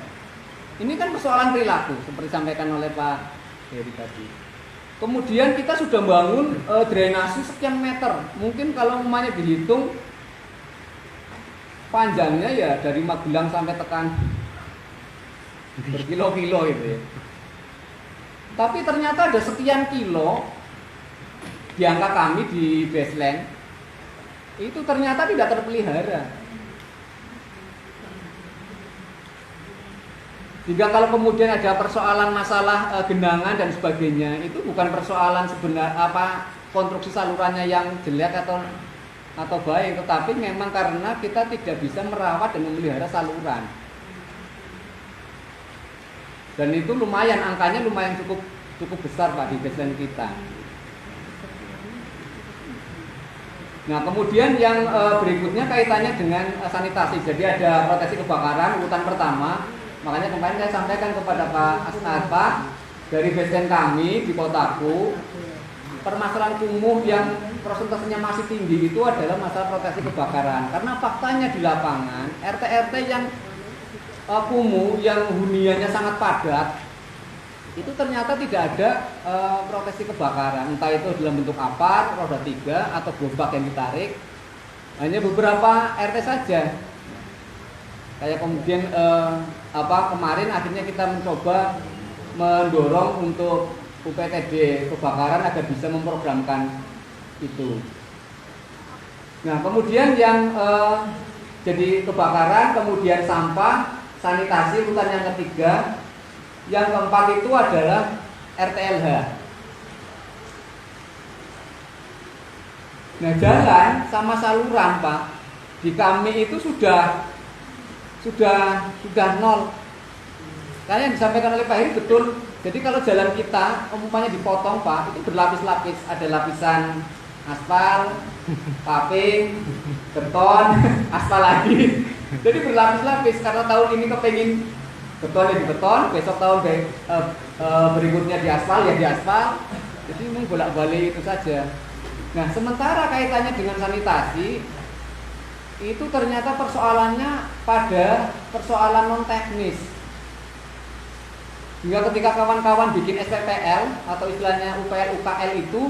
[SPEAKER 5] Ini kan persoalan perilaku seperti disampaikan oleh Pak Heri tadi. Kemudian kita sudah bangun drainase sekian meter. Mungkin kalau umumnya dihitung panjangnya ya dari Magelang sampai tekan berkilo-kilo gitu ya. Tapi ternyata ada sekian kilo di angka kami di baseline itu ternyata tidak terpelihara. Jika kalau kemudian ada persoalan masalah genangan dan sebagainya, itu bukan persoalan konstruksi salurannya yang jelek atau baik, tetapi memang karena kita tidak bisa merawat dan memelihara saluran. Dan itu lumayan, angkanya lumayan cukup besar, Pak, di baseline kita. Nah, kemudian yang berikutnya kaitannya dengan sanitasi. Jadi ada proteksi kebakaran urutan pertama. Makanya kemarin saya sampaikan kepada Pak Asnar, Pak, dari baseline kami di kotaku, permasalahan kumuh yang persentasenya masih tinggi itu adalah masalah proteksi kebakaran. Karena faktanya di lapangan, RT-RT yang kumuh, yang huniannya sangat padat, itu ternyata tidak ada proteksi kebakaran. Entah itu dalam bentuk apar, roda 3, atau gerobak yang ditarik. Hanya beberapa RT saja. Kayak kemudian kemarin akhirnya kita mencoba mendorong untuk UPTD kebakaran agar bisa memprogramkan itu. Nah, kemudian yang jadi kebakaran, kemudian sampah, sanitasi urutan yang ketiga. Yang keempat itu adalah RTLH. Nah, jalan sama saluran, Pak, di kami itu sudah nol. Karena yang disampaikan oleh Pak Heri betul. Jadi kalau jalan kita umpamanya dipotong, Pak, itu berlapis-lapis. Ada lapisan aspal, paving, beton, aspal lagi. Jadi berlapis-lapis karena tahun ini kepengin beton di beton, besok tahun berikutnya di aspal ya di aspal. Jadi memang bolak-balik itu saja. Nah, sementara kaitannya dengan sanitasi itu ternyata persoalannya pada persoalan non teknis. Hingga ketika kawan-kawan bikin SPPL atau istilahnya UPL UKL itu,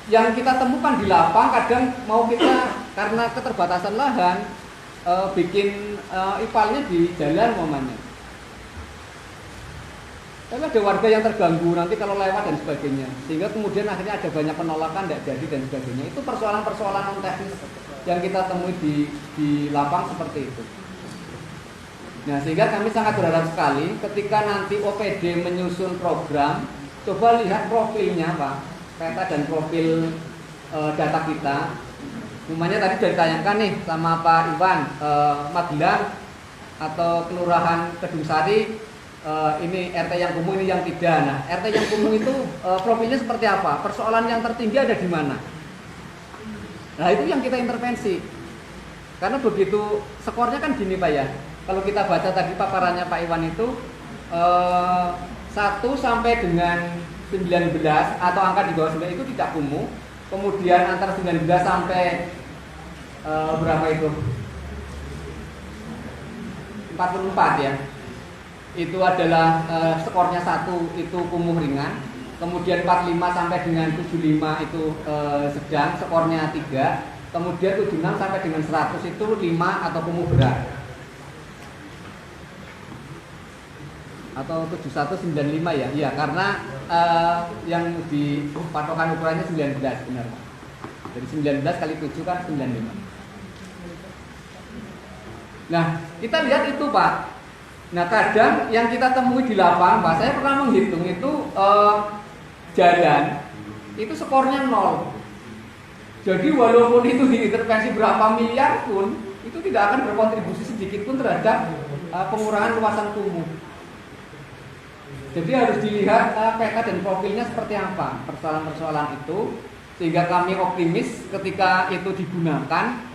[SPEAKER 5] yang kita temukan di lapang kadang mau kita karena keterbatasan lahan bikin ipalnya di jalan momennya. Tapi ada warga yang terganggu nanti kalau lewat dan sebagainya, sehingga kemudian akhirnya ada banyak penolakan, tidak jadi dan sebagainya. Itu persoalan-persoalan non teknis yang kita temui di lapang seperti itu. Nah, sehingga kami sangat berharap sekali ketika nanti OPD menyusun program, coba lihat profilnya Pak, peta dan profil data kita. Umumnya tadi sudah ditayangkan nih sama Pak Iwan, Magelang atau Kelurahan Kedung Sari, ini RT yang kumuh, ini yang tidak. Nah, RT yang kumuh itu profilnya seperti apa? Persoalan yang tertinggi ada di mana? Nah, itu yang kita intervensi. Karena begitu skornya kan gini Pak ya. Kalau kita baca tadi paparannya Pak Iwan itu 1 sampai dengan 19 atau angka di bawah 9 itu tidak kumuh. Kemudian antara 19 sampai berapa itu? 44 ya. Itu adalah skornya 1 itu kumuh ringan, kemudian 45 sampai dengan 75 itu sedang, skornya 3, kemudian 76 sampai dengan 100 itu 5 atau kumuh berat, atau 7195 ya, iya karena yang di patokan ukurannya 19 benar, jadi 19 kali 7 kan 95. Nah kita lihat itu Pak. Nah kadang yang kita temui di lapang, Pak, saya pernah menghitung itu jalan itu skornya 0. Jadi walaupun itu diintervensi berapa miliar pun, itu tidak akan berkontribusi sedikit pun terhadap pengurangan luasan kumuh. Jadi harus dilihat peta dan profilnya seperti apa persoalan-persoalan itu, sehingga kami optimis ketika itu digunakan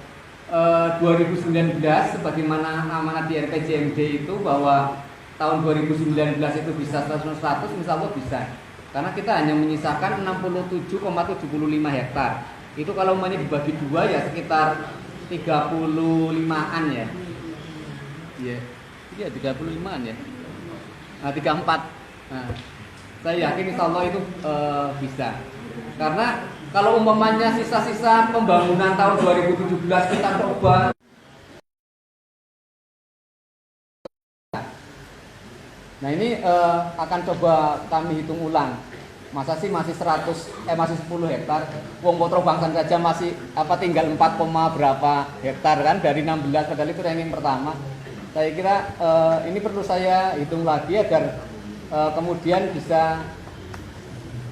[SPEAKER 5] 2019 sebagaimana amanat di RPJMD itu bahwa tahun 2019 itu bisa 100 insya Allah bisa, karena kita hanya menyisakan 67,75 hektar. Itu kalau umumnya dibagi 2 ya sekitar 35-an ya. Iya. Iya 35-an ya. Nah, 34. Nah, saya yakin insya Allah itu bisa. Karena kalau umpamanya sisa-sisa pembangunan tahun 2017 kita coba, nah ini akan coba kami hitung ulang. Masa sih masih 10 hektar. Wong Potro Bangsan saja masih tinggal 4, berapa hektar kan dari 16, padahal itu ranking pertama. Saya kira ini perlu saya hitung lagi agar kemudian bisa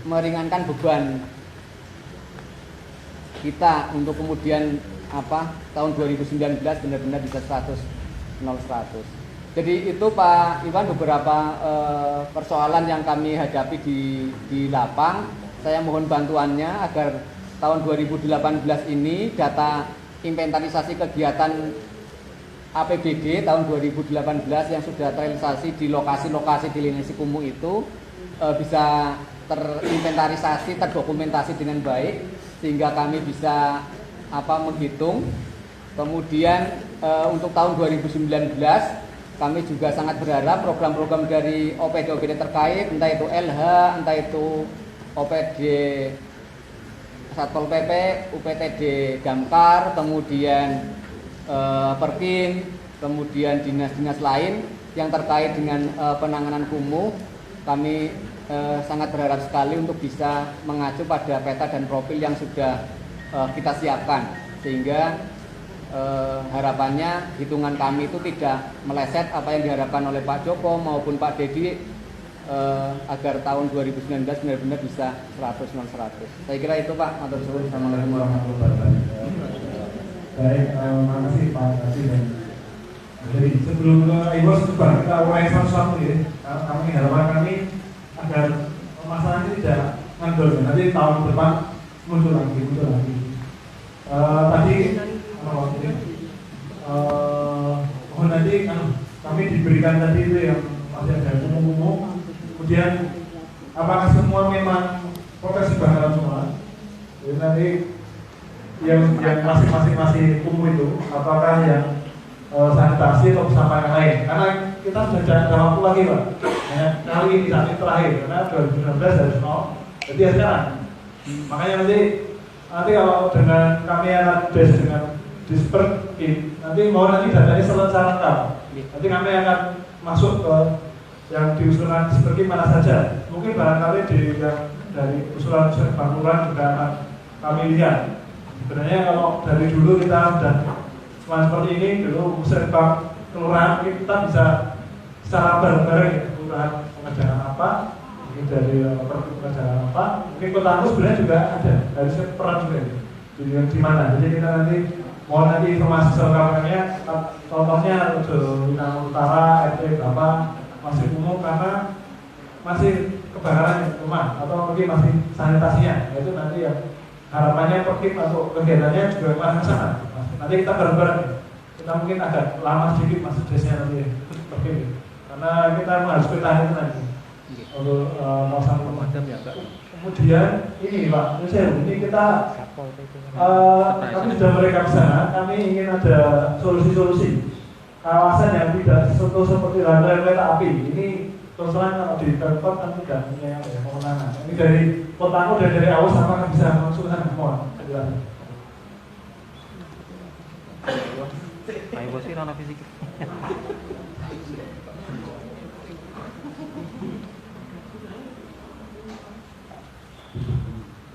[SPEAKER 5] meringankan beban kita untuk kemudian tahun 2019 benar-benar bisa 100. Jadi itu Pak Iwan beberapa persoalan yang kami hadapi di lapang. Saya mohon bantuannya agar tahun 2018 ini data inventarisasi kegiatan APBD tahun 2018 yang sudah terrealisasi di lokasi-lokasi di Linesi Kumuh itu bisa terinventarisasi, terdokumentasi dengan baik, sehingga kami bisa menghitung. Kemudian untuk tahun 2019 kami juga sangat berharap program-program dari OPD-OPD terkait, entah itu LH, entah itu OPD Satpol PP, UPTD Damkar, kemudian Perkin, kemudian dinas-dinas lain yang terkait dengan penanganan kumuh, kami sangat berharap sekali untuk bisa mengacu pada peta dan profil yang sudah kita siapkan, sehingga harapannya hitungan kami itu tidak meleset apa yang diharapkan oleh Pak Joko maupun Pak Dedi, agar tahun 2019 benar-benar bisa 100. Saya kira itu Pak.
[SPEAKER 2] Assalamualaikum warahmatullahi wabarakatuh. Baik, makasih Pak Presiden. Jadi sebelum ke Ibu coba kita urai satu-satu ya. Kami harapan kami agar masalah ini tidak ngandul. Nanti tahun depan muncul lagi. Tadi nanti kami diberikan tadi itu yang masih ada kumuh-kumuh. Kemudian apakah semua memang potensi bakaran semua? Jadi nanti yang masing-masing kumuh itu apakah yang sanitasi atau sampah yang lain? Karena kita sudah ada waktu lagi Pak. Kali ini saat ini terakhir karena 2019 harus nol. Jadi ya sekarang. Makanya nanti kalau dengan kami akan base dengan Disperkin, nanti datanya secara lengkap. Nanti kami akan masuk ke yang diusulkan seperti mana saja. Mungkin barangkali dari usulan-usulan Bang juga akan kami lihat. Sebenarnya kalau dari dulu kita sudah cuma seperti ini, dulu musrenbang kelurahan kita bisa secara bareng-bareng, kelurahan pengerjaan apa, mungkin dari pengerjaan apa, mungkin kota aku sebenarnya juga ada, dari peran juga di mana. Jadi kita nanti mau nanti informasi selengkapnya, contohnya untuk Bintang Utara, RT berapa, masih umum karena masih kebakaran rumah atau mungkin masih sanitasinya, itu nanti yang harapannya pergi masuk kegiatannya juga ke sana. Nanti kita bareng-bareng, kita mungkin agak lama sedikit masuk desanya nanti pergi, karena kita harus bertahan itu nanti untuk melaksanakan pemadam ya Pak. Kemudian ini Pak, ini kita kami sudah merekam sana, kami ingin ada solusi-solusi kawasan yang tidak disentuh seperti rel kereta api. Ini terus terang kalau di Pemkot kan tidak punya kewenangan. Ini dari kotaku dan dari awal sama bisa masuk sana semua.
[SPEAKER 3] Ayo bos ini anak fisik.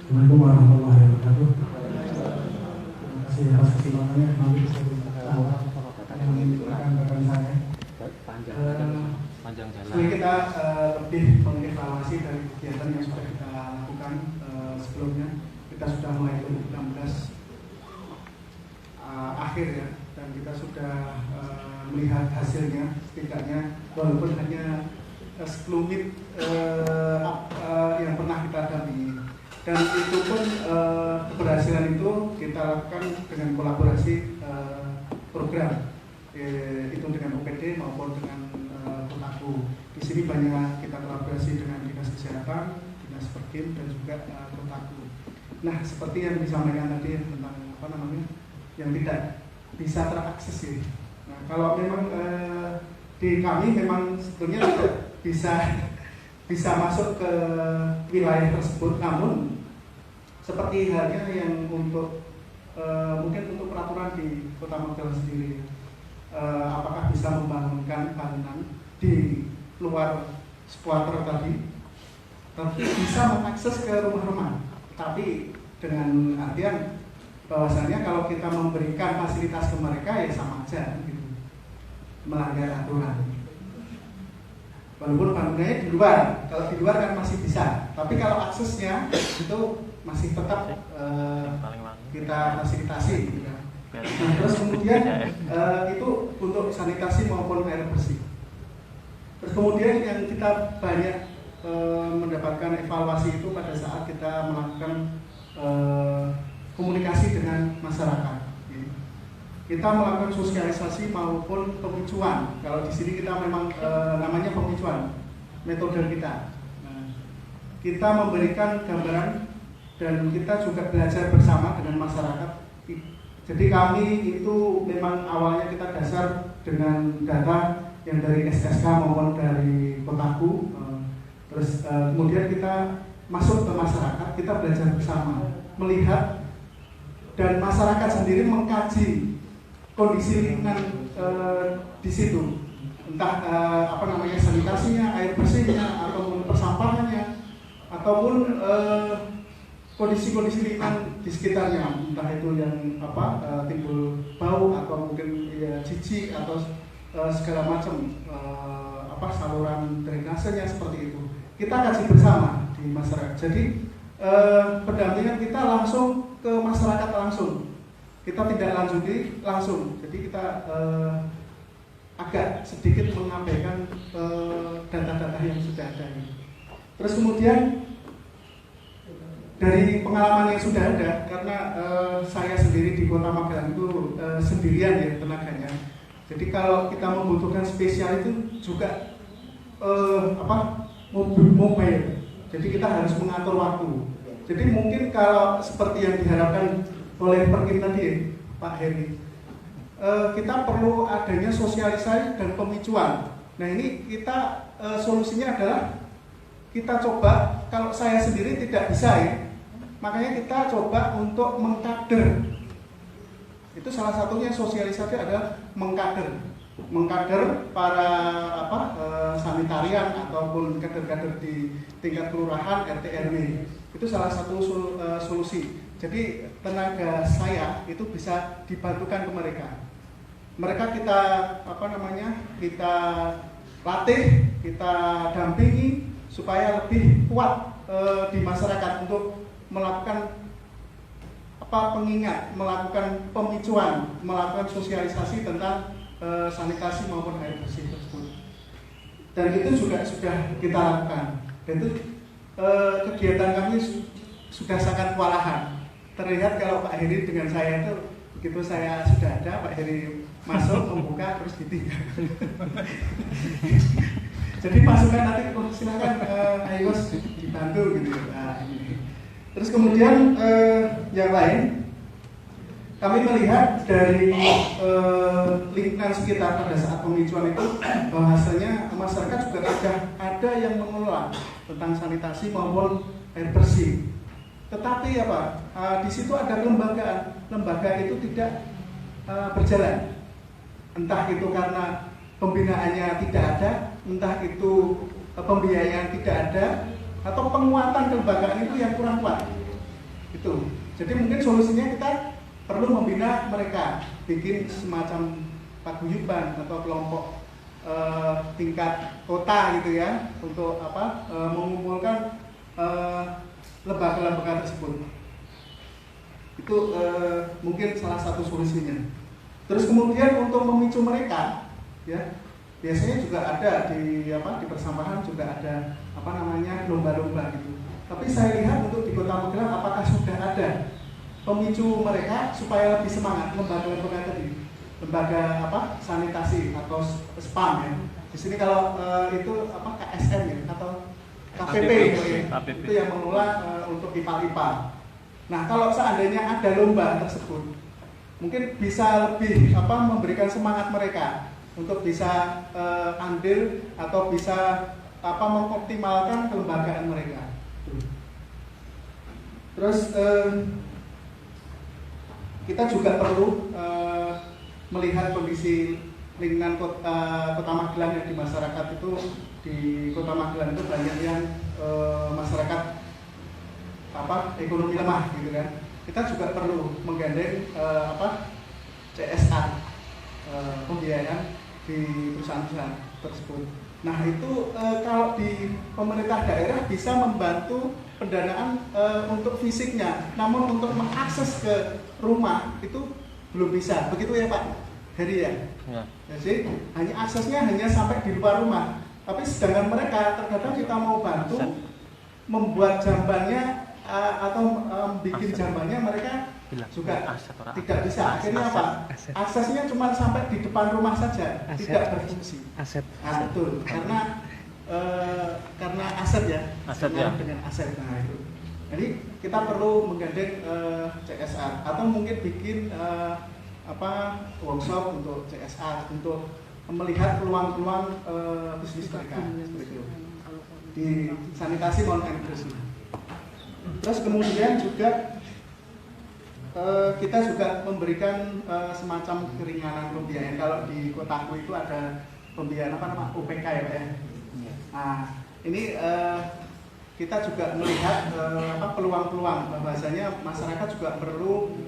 [SPEAKER 2] Assalamualaikum warahmatullahi wabarakatuh. Terima kasih atas kesempatannya. Nanti bisa menginfokan rekan saya.
[SPEAKER 3] Panjang jalan.
[SPEAKER 6] Jadi kita lebih mengevaluasi dari kegiatan yang sudah kita lakukan sebelumnya. Kita sudah mulai 2016 akhir ya, dan kita sudah melihat hasilnya. Setidaknya walaupun hanya sekelumit yang pernah kita dampingi, dan itu pun keberhasilan itu kita lakukan dengan kolaborasi program itu dengan OPD maupun dengan Kotaku. Di sini banyak kita kolaborasi dengan Dinas Kesehatan, Dinas Perkim, dan juga Kotaku. Nah, seperti yang disampaikan tadi tentang apa namanya, yang tidak bisa terakses ya. Nah, kalau memang di kami memang sebetulnya tidak bisa masuk ke wilayah tersebut, namun seperti halnya yang untuk mungkin untuk peraturan di Kota Magelang sendiri, apakah bisa membangunkan bangunan di luar squatter tadi, tapi bisa mengakses ke rumah-rumah, tapi dengan artian bahwasanya kalau kita memberikan fasilitas ke mereka ya sama aja gitu, melanggar aturan. Walaupun bangunannya di luar, kalau di luar kan masih bisa, tapi kalau aksesnya itu masih tetap kita fasilitasi gitu. Nah, terus kemudian itu untuk sanitasi maupun air bersih. Terus kemudian yang kita banyak mendapatkan evaluasi itu pada saat kita melakukan komunikasi dengan masyarakat. Kita melakukan sosialisasi maupun pemicuan. Kalau di sini kita memang namanya pemicuan, metode kita. Nah, kita memberikan gambaran dan kita juga belajar bersama dengan masyarakat. Jadi kami itu memang awalnya kita dasar dengan data yang dari SSK maupun dari Kotaku. Terus kemudian kita masuk ke masyarakat, kita belajar bersama, melihat dan masyarakat sendiri mengkaji kondisi lingkungan di situ, entah apa namanya sanitasinya, air bersihnya, ataupun persampahannya, ataupun kondisi-kondisi lingkungan di sekitarnya, entah itu yang timbul bau atau mungkin ya jijik atau segala macam saluran drainasenya seperti itu. Kita kaji bersama di masyarakat. Jadi pendampingan kita langsung ke masyarakat langsung. Kita tidak lanjuti langsung. Jadi kita agak sedikit mengabaikan data-data yang sudah ada. Terus kemudian dari pengalaman yang sudah ada, karena saya sendiri di Kota Magelang itu sendirian ya tenaganya. Jadi kalau kita membutuhkan spesial itu juga mobile. Jadi kita harus mengatur waktu. Jadi mungkin kalau seperti yang diharapkan oleh Perkim tadi, Pak Heri, kita perlu adanya sosialisasi dan pemicuan. Nah ini kita solusinya adalah kita coba, kalau saya sendiri tidak bisa ya, makanya kita coba untuk mengkader. Itu salah satunya sosialisasi adalah mengkader. mengkader para sanitarian ataupun kader-kader di tingkat kelurahan, RT RW. Itu salah satu solusi. Jadi tenaga saya itu bisa dibantukan ke mereka. Mereka kita kita latih, kita dampingi supaya lebih kuat di masyarakat untuk melakukan pengingat, melakukan pemicuan, melakukan sosialisasi tentang sanitasi maupun air bersih tersebut. Dan itu juga sudah kita lakukan. Dan itu kegiatan kami sudah sangat kewalahan. Terlihat kalau Pak Heri dengan saya itu begitu saya sudah ada, Pak Heri masuk, membuka, terus ditinggal. Jadi masukan nanti silakan ayo dibantu gitu. Nah, ini. Terus kemudian yang lain, kami melihat dari lingkungan sekitar pada saat pemicuan itu bahwasanya masyarakat juga sudah ada yang mengelola tentang sanitasi maupun air bersih. Tetapi di situ ada kelembagaan, lembaga itu tidak berjalan. Entah itu karena pembinaannya tidak ada, entah itu pembiayaan tidak ada, atau penguatan kelembagaan itu yang kurang kuat. Itu. Jadi mungkin solusinya kita perlu membina mereka, bikin semacam paguyuban atau kelompok tingkat kota gitu ya, untuk mengumpulkan lembaga-lembaga tersebut. Itu mungkin salah satu solusinya. Terus kemudian untuk memicu mereka, ya biasanya juga ada di persampahan juga ada lomba-lomba gitu. Tapi saya lihat untuk di Kota Magelang apakah sudah ada pemicu mereka supaya lebih semangat, lembaga-lembaga tadi, lembaga sanitasi atau spam ya. Di sini kalau itu KSM ya atau KPP. Itu yang mengelola untuk IPA. Nah kalau seandainya ada lomba tersebut, mungkin bisa lebih memberikan semangat mereka untuk bisa andil atau bisa mengoptimalkan kelembagaan mereka. Terus kita juga perlu melihat kondisi lingkungan kota Magelang yang di masyarakat itu. Di Kota Magelang itu banyak yang masyarakat ekonomi lemah gitu kan. Kita juga perlu menggandeng CSR, pembiayaan di perusahaan-perusahaan tersebut. Nah itu kalau di pemerintah daerah bisa membantu pendanaan untuk fisiknya, namun untuk mengakses ke rumah itu belum bisa. Begitu ya Pak Heri ya? Jadi aksesnya hanya sampai di luar rumah. Tapi sedangkan mereka terkadang kita mau bantu membuat jambannya atau bikin jambannya, mereka juga tidak bisa. Akhirnya apa? Aksesnya cuma sampai di depan rumah saja, tidak berfungsi. Betul, karena aset ya, dengan aset. Nah itu. Jadi kita perlu menggandeng CSR atau mungkin bikin workshop untuk CSR untuk melihat peluang-peluang bisnis mereka seperti itu di sanitasi maupun air bersih. Terus kemudian juga kita juga memberikan semacam keringanan pembiayaan. Kalau di kotaku itu ada pembiayaan UPK ya Pak ya. Nah ini kita juga melihat peluang-peluang bahwasanya masyarakat juga perlu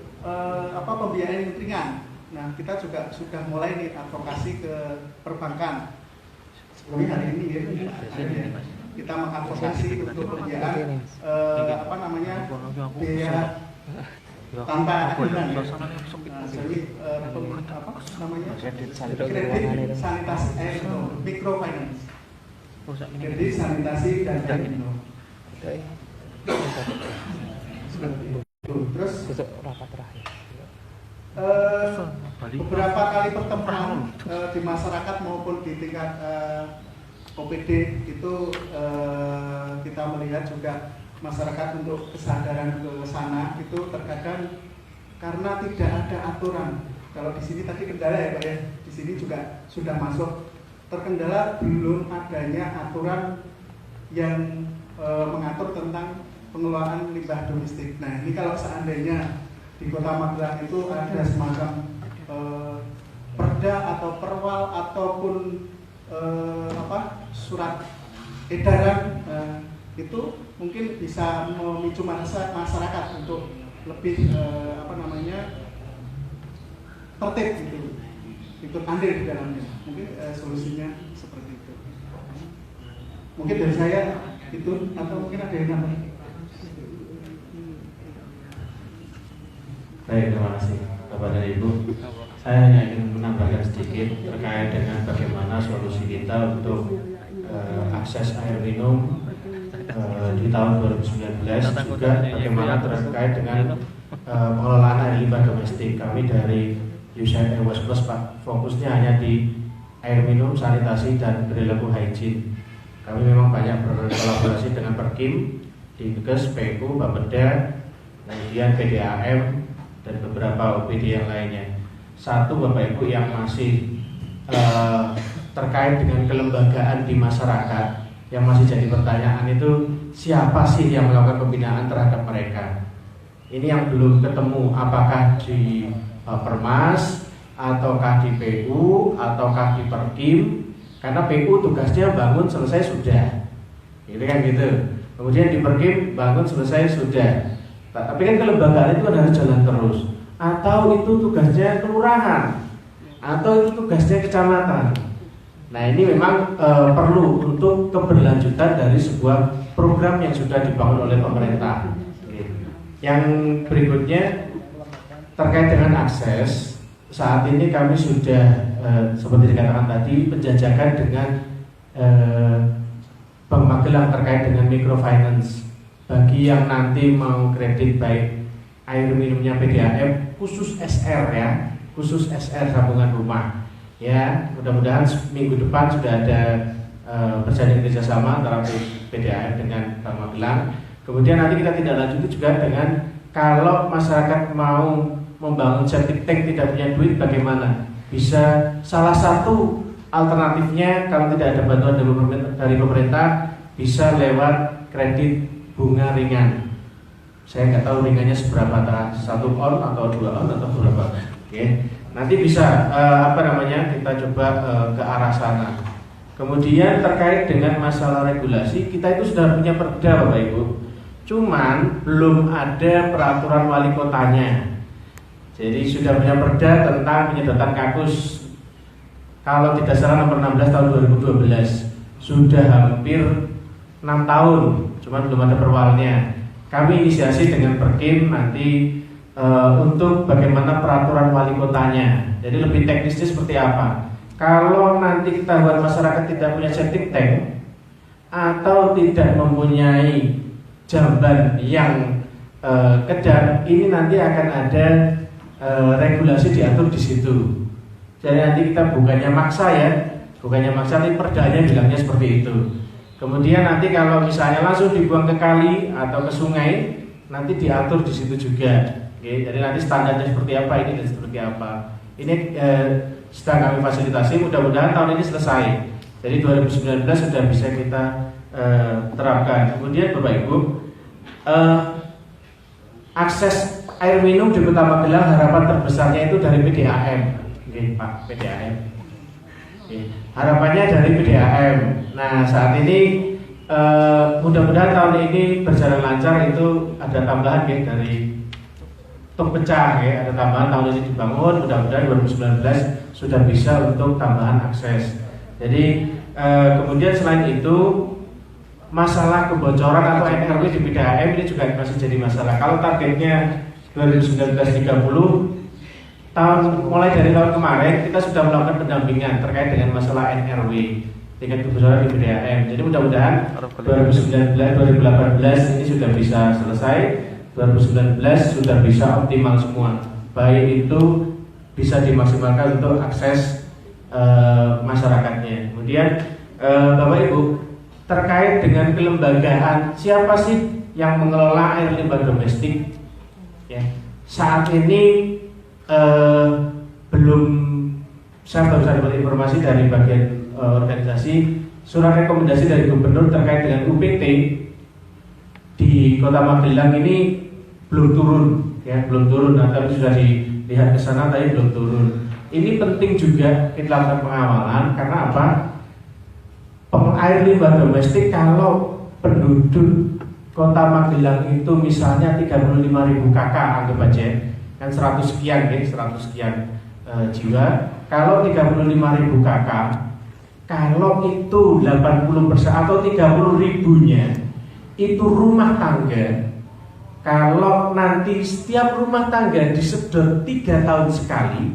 [SPEAKER 6] pembiayaan yang ringan. Nah, kita juga sudah mulai nih advokasi ke perbankan. Seperti hari ini ya, kita mengadvokasi untuk pembiayaan biaya tanpa agunan. Jadi kredit sanitasi microfinance. Kredit sanitasi dan terus
[SPEAKER 3] rapat terakhir.
[SPEAKER 6] Beberapa kali pertemuan di masyarakat maupun di tingkat OPD itu kita melihat juga masyarakat untuk kesadaran ke sana itu terkadang karena tidak ada aturan. Kalau di sini tadi kendala ya Pak ya, di sini juga sudah masuk terkendala belum adanya aturan yang mengatur tentang pengelolaan limbah domestik. Nah ini kalau seandainya di Kota Magelang itu ada semacam perda atau perwal ataupun surat edaran itu mungkin bisa memicu masyarakat untuk lebih tertib gitu, ikut andil di dalamnya. Mungkin solusinya seperti itu. Mungkin dari saya itu, atau mungkin ada yang nambah.
[SPEAKER 7] Baik, terima kasih Bapak dan Ibu. Saya hanya ingin menambahkan sedikit terkait dengan bagaimana solusi kita untuk akses air minum di tahun 2019, juga bagaimana terkait dengan pengelolaan air limbah domestik. Kami dari USAID Air Waste Plus, Pak, fokusnya hanya di air minum, sanitasi, dan perilaku hygiene. Kami memang banyak berkolaborasi dengan Perkim, Dinkes, PU, Bapeda, kemudian PDAM, dan beberapa OPD yang lainnya. Satu, Bapak Ibu, yang masih terkait dengan kelembagaan di masyarakat, yang masih jadi pertanyaan itu siapa sih yang melakukan pembinaan terhadap mereka. Ini yang belum ketemu, apakah di Permas, ataukah di PU, ataukah di Perkim. Karena PU tugasnya bangun selesai sudah, gitu kan gitu. Kemudian di Perkim bangun selesai sudah. Tapi kan kelembagaan itu kan harus jalan terus. Atau itu tugasnya kelurahan, atau itu tugasnya kecamatan. Nah, ini memang perlu untuk keberlanjutan dari sebuah program yang sudah dibangun oleh pemerintah. Yang berikutnya terkait dengan akses. Saat ini kami sudah seperti dikatakan tadi, penjajakan dengan Bank Magelang terkait dengan microfinance bagi yang nanti mau kredit baik air minumnya PDAM khusus SR ya, khusus SR sambungan rumah ya. Mudah-mudahan minggu depan sudah ada perjanjian kerjasama antara PDAM dengan Bank Magelang. Kemudian nanti kita tindak lanjuti juga dengan kalau masyarakat mau membangun septic tank tidak punya duit, bagaimana? Bisa salah satu alternatifnya kalau tidak ada bantuan dari pemerintah bisa lewat kredit bunga ringan. Saya nggak tahu ringannya seberapa, 1 on atau 2 on atau berapa. Oke. Nanti bisa kita coba ke arah sana. Kemudian terkait dengan masalah regulasi, kita itu sudah punya perda Bapak Ibu. Cuman belum ada peraturan wali kotanya. Jadi sudah punya perda tentang penyedotan kakus. Kalau tidak salah nomor 16 tahun 2012. Sudah hampir 6 tahun, cuman belum ada perwalnya. Kami inisiasi dengan Perkim nanti untuk bagaimana peraturan wali kotanya. Jadi lebih teknisnya seperti apa. Kalau nanti ketahuan masyarakat tidak punya septic tank atau tidak mempunyai jamban yang kedap, ini nanti akan ada regulasi diatur di situ. Jadi nanti kita bukannya maksa ya, tapi perdanya bilangnya seperti itu. Kemudian nanti kalau misalnya langsung dibuang ke kali atau ke sungai, nanti diatur di situ juga. Oke, jadi nanti standarnya seperti apa ini dan seperti apa. Ini sedang kami fasilitasi. Mudah-mudahan tahun ini selesai. Jadi 2019 sudah bisa kita terapkan. Kemudian Bapak Ibu, akses air minum di Kota Magelang harapan terbesarnya itu dari PDAM. Oke, Pak, PDAM. Oke, harapannya dari PDAM. Nah, saat ini mudah-mudahan tahun ini berjalan lancar. Itu ada tambahan ya dari tuk pecah ya, ada tambahan tahun ini dibangun. Mudah-mudahan 2019 sudah bisa untuk tambahan akses. Jadi kemudian selain itu masalah kebocoran atau NRW di PDAM ini juga masih jadi masalah. Kalau targetnya 2019-30, mulai dari tahun kemarin kita sudah melakukan pendampingan terkait dengan masalah NRW tingkat kebocoran di PDAM. Jadi mudah-mudahan 2019-2018 ini sudah bisa selesai, 2019 sudah bisa optimal semua. Baik itu bisa dimaksimalkan untuk akses masyarakatnya. Kemudian Bapak Ibu, terkait dengan kelembagaan, siapa sih yang mengelola air limbah domestik? Ya, saat ini belum, saya baru saja dapat informasi dari bagian organisasi, surat rekomendasi dari gubernur terkait dengan UPT di Kota Magelang ini belum turun, ya belum turun. Nah, tapi sudah dilihat ke sana tadi belum turun. ini penting juga kita lakukan pengawalan karena apa? Air limbah domestik kalau penduduk Kota Magelang itu misalnya 35.000 KK anggap aja kan 100 sekian ya, 100 sekian jiwa. Kalau 35.000 KK, kalau itu 80% atau 30.000-nya itu rumah tangga. Kalau nanti setiap rumah tangga disedot 3 tahun sekali,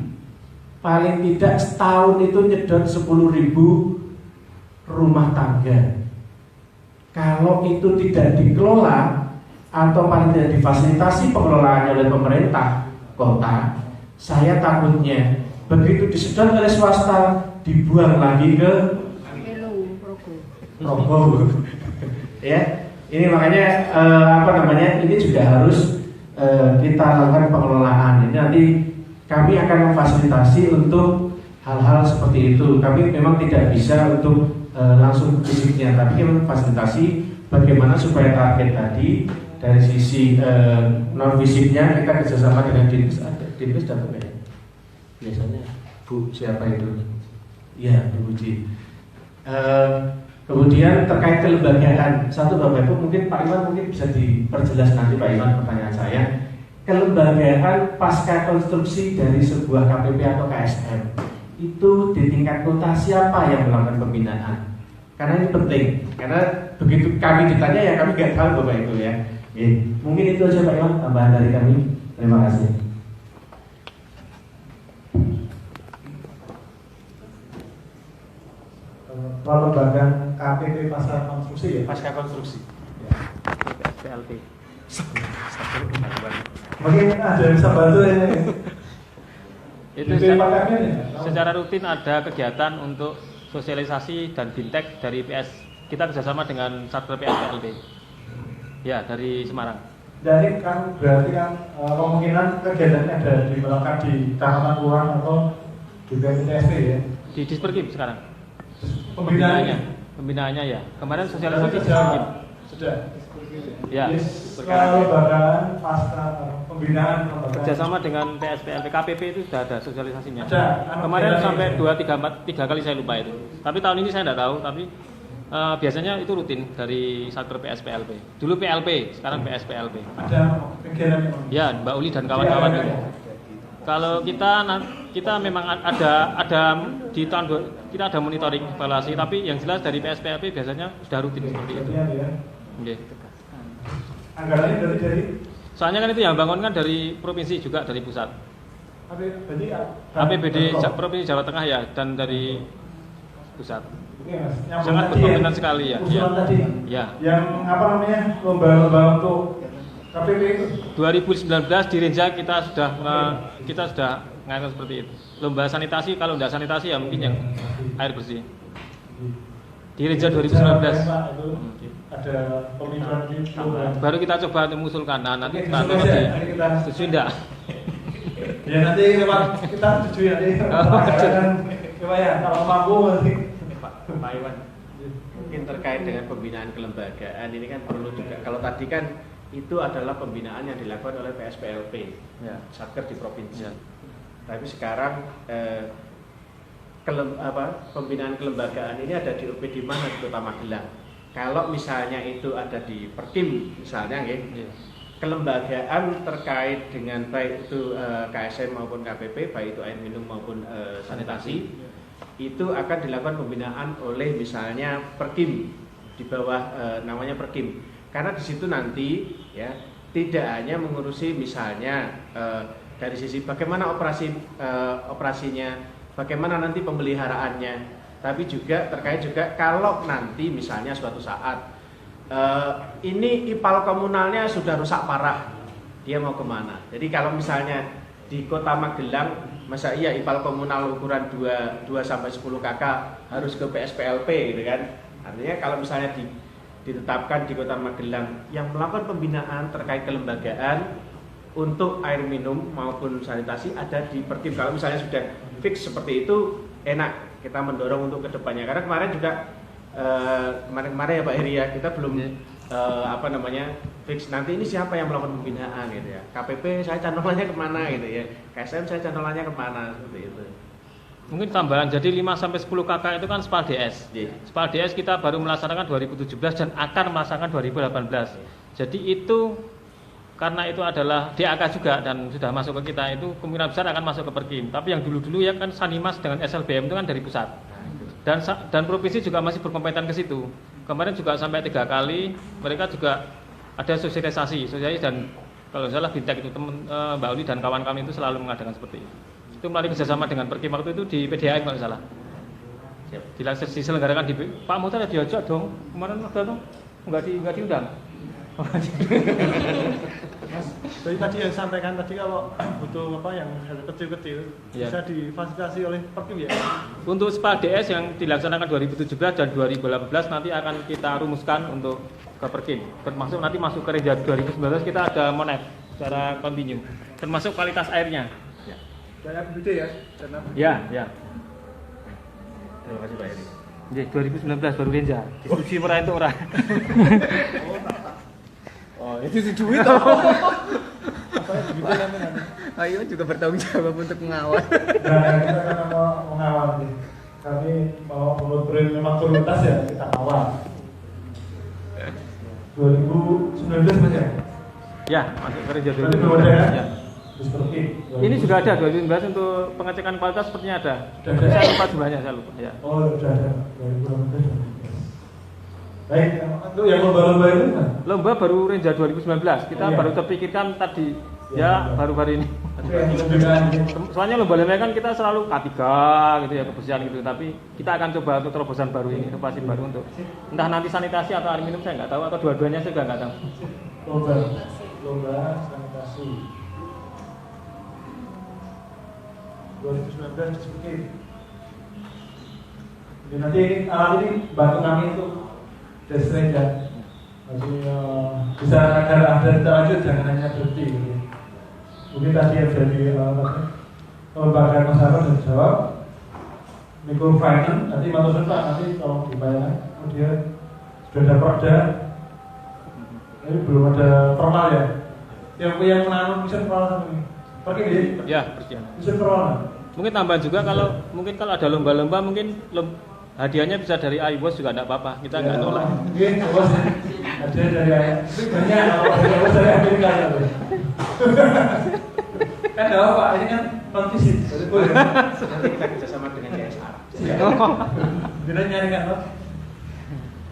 [SPEAKER 7] paling tidak setahun itu nyedot 10.000 rumah tangga. Kalau itu tidak dikelola atau paling tidak difasilitasi pengelolaannya oleh pemerintah kota, saya takutnya begitu disedot oleh swasta dibuang lagi ke Rogo. Ya, ini makanya ini juga harus kita lakukan pengelolaan. Ini nanti kami akan memfasilitasi untuk hal-hal seperti itu. Kami memang tidak bisa untuk langsung fisiknya, tapi kita fasilitasi bagaimana supaya target tadi dari sisi non fisiknya kita kerjasama dengan dinas dan BPN. Biasanya Bu siapa itu? Ya Bu Budi. Kemudian terkait kelembagaan, satu Bapak Ibu mungkin Pak Iwan mungkin bisa diperjelas nanti Pak Iwan pertanyaan saya. Kelembagaan pasca konstruksi dari sebuah KPP atau KSM itu di tingkat kota siapa yang melakukan pembinaan? Karena ini penting, karena begitu kami ditanya ya kami nggak tahu Bapak Ibu ya. Mungkin itu aja Pak Iwan tambahan dari kami. Terima kasih.
[SPEAKER 2] Pelembagaan KPP pasca konstruksi ya.
[SPEAKER 7] Pasca konstruksi.
[SPEAKER 4] PLT.
[SPEAKER 2] Mungkin ada yang bisa bantu ya.
[SPEAKER 4] Itu secara rutin ada kegiatan untuk sosialisasi dan bintek dari PS. Kita kerjasama dengan Satker PSPLB. Ya, dari Semarang.
[SPEAKER 2] Jadi kan berarti kan kemungkinan kegiatannya ada melakukan di Kecamatan Kurang atau di BPTSP ya.
[SPEAKER 4] Di Disperkim sekarang.
[SPEAKER 2] Pembinaannya
[SPEAKER 4] ya. Kemarin sosialisasi
[SPEAKER 2] sudah.
[SPEAKER 4] Disperkim.
[SPEAKER 2] Sudah.
[SPEAKER 4] Ya.
[SPEAKER 2] Kelembagaan pasca pembinaan
[SPEAKER 4] kerjasama dengan PSPLB KPP itu sudah ada sosialisasinya.
[SPEAKER 2] Ada.
[SPEAKER 4] Kemarin sampai 3 kali saya lupa itu. Tapi tahun ini saya tidak tahu. Tapi biasanya itu rutin dari Satker PSPLB. Dulu PLP, sekarang PSPLB.
[SPEAKER 2] Ada kegiatan
[SPEAKER 4] ya, Mbak Uli dan kawan-kawan itu. Kalau kita memang ada di tahun kita ada monitoring evaluasi, tapi yang jelas dari PSPLB biasanya sudah rutin seperti itu. Okay.
[SPEAKER 2] Anggarannya dari
[SPEAKER 4] soalnya kan itu yang bangun kan dari provinsi juga dari pusat. APBD Provinsi Jawa Tengah ya dan dari pusat. Sangat berkomitmen sekali ya.
[SPEAKER 2] Usulan tadi.
[SPEAKER 4] Ya.
[SPEAKER 2] Yang apa namanya lomba-lomba untuk KPP itu.
[SPEAKER 4] 2019 di Renja kita sudah ngangkat seperti itu. Lomba sanitasi, kalau tidak sanitasi ya mungkin yang air bersih. Di Renja 2019.
[SPEAKER 2] Ada pemikiran itu.
[SPEAKER 4] Baru kita coba mengusulkan. Nah, nanti kita setuju enggak?
[SPEAKER 2] Ya nanti kita setuju ya. Coba ya kalau mampu nanti.
[SPEAKER 7] Pak Iwan, mungkin terkait dengan pembinaan kelembagaan ini kan perlu juga. Kalau tadi kan itu adalah pembinaan yang dilakukan oleh PSPLP, ya, Satker di provinsi. Ya. Tapi sekarang pembinaan kelembagaan ini ada di UP di mana di Kota Magelang. Kalau misalnya itu ada di Perkim misalnya, ya, kelembagaan terkait dengan baik itu KSM maupun KPP, baik itu air minum maupun sanitasi, itu akan dilakukan pembinaan oleh misalnya Perkim di bawah namanya Perkim. Karena di situ nanti ya tidak hanya mengurusi misalnya dari sisi bagaimana operasinya, bagaimana nanti pemeliharaannya, tapi juga terkait juga kalau nanti misalnya suatu saat ini IPAL komunalnya sudah rusak parah, dia mau kemana? Jadi kalau misalnya di Kota Magelang, masa iya IPAL komunal ukuran 2 sampai 10 KK harus ke PSPLP gitu kan? Artinya kalau misalnya ditetapkan di Kota Magelang yang melakukan pembinaan terkait kelembagaan untuk air minum maupun sanitasi ada di Perkim. Kalau misalnya sudah fix seperti itu enak, kita mendorong untuk kedepannya. Karena kemarin juga kemarin ya Pak Heri ya, kita belum fix nanti ini siapa yang melakukan pembinaan gitu ya. KPP saya cantolannya kemana gitu ya, KSM saya cantolannya kemana seperti itu.
[SPEAKER 4] Mungkin tambahan, jadi 5-10 KK itu kan SPAL DS. SPAL DS kita baru melaksanakan 2017 dan akan melaksanakan 2018. Jadi itu karena itu adalah DAK juga dan sudah masuk ke kita, itu kemungkinan besar akan masuk ke Perkim. Tapi yang dulu-dulu ya kan Sanimas dengan SLBM itu kan dari pusat. Dan provinsi juga masih berkompeten ke situ. Kemarin juga sampai 3 kali mereka juga ada sosialisasi dan kalau salah Bintek itu Mbak Uli dan kawan kami itu selalu mengadakan seperti itu melalui kerjasama dengan Perkim waktu itu di PDAM kalau salah. Diselenggarakan di Pak Muhtar diajak dong kemarin ada tuh nggak diundang.
[SPEAKER 8] Mas, dari tadi yang sampaikan tadi kalau butuh apa yang kecil-kecil bisa difasilitasi oleh Perkim ya.
[SPEAKER 4] Untuk SPAL DS yang dilaksanakan 2017 dan 2018 nanti akan kita rumuskan untuk ke Perkim. Termasuk nanti masuk ke Renja 2019 kita ada monet secara kontinu. Termasuk kualitas airnya.
[SPEAKER 8] Daya gede ya.
[SPEAKER 4] Ya.
[SPEAKER 1] Terima kasih Pak Eri.
[SPEAKER 4] Jadi 2019 baru Renja. Diskusi ora itu ora.
[SPEAKER 8] Oh, itu si duit toh. Apa ya begitu namanya?
[SPEAKER 5] Ayo juga bertanggung jawab untuk mengawal.
[SPEAKER 2] Nah, kita kan mau mengawal nih. Kami mau mengumpulkan memang prioritas ya kita awal. 2019 Mas ya?
[SPEAKER 4] Ya, masuk ke Renja
[SPEAKER 2] Berarti belum ada ya?
[SPEAKER 4] 2019. Ya.
[SPEAKER 2] Terus Perkim.
[SPEAKER 4] Ini juga ada 2019 untuk pengecekan kualitas sepertinya ada.
[SPEAKER 2] Sudah ada.
[SPEAKER 4] Saya lupa jumlahnya, saya lupa. Ya.
[SPEAKER 2] Oh, sudah ada. 2019. Baik, untuk yang lomba-lomba itu kan?
[SPEAKER 4] Lomba baru Renja 2019. Kita
[SPEAKER 2] Iya.
[SPEAKER 4] baru terpikirkan tadi.
[SPEAKER 2] Iya.
[SPEAKER 4] Ya, baru-baru ini.
[SPEAKER 2] Lebih
[SPEAKER 4] Soalnya lomba-lomba kan kita selalu K3 gitu ya, kebersihan gitu. Tapi kita akan coba untuk terobosan baru ini, inovasi baru untuk entah nanti sanitasi atau air minum saya nggak tahu atau dua-duanya saya juga nggak tahu.
[SPEAKER 2] lomba sanitasi 2019 Perkim. Jadi nanti alat ini bantu kami untuk desreng ya. Jadi bisa agar ada lanjut jangan hanya berhenti gitu. Mungkin tadi yang dari lembaga masyarakat dan jawab microfinance nanti matur Pak nanti tolong dibayar. Kemudian sudah ada perda, tapi belum ada formal ya. Yang menanam bisa formal ini. Pergi ya?
[SPEAKER 4] Ya, bersihan.
[SPEAKER 2] Bisa formal.
[SPEAKER 4] Mungkin tambahan juga kalau ada lomba-lomba mungkin hadiahnya bisa dari iWatch juga tidak apa-apa. Kita nggak nolak.
[SPEAKER 2] Mungkin bos ada dari itu banyak kalau dari bos dari Amerika ya. Kan nggak apa ini kan konfisi.
[SPEAKER 1] Nanti kita kerjasama dengan CSR.
[SPEAKER 2] Kita nyari kan loh.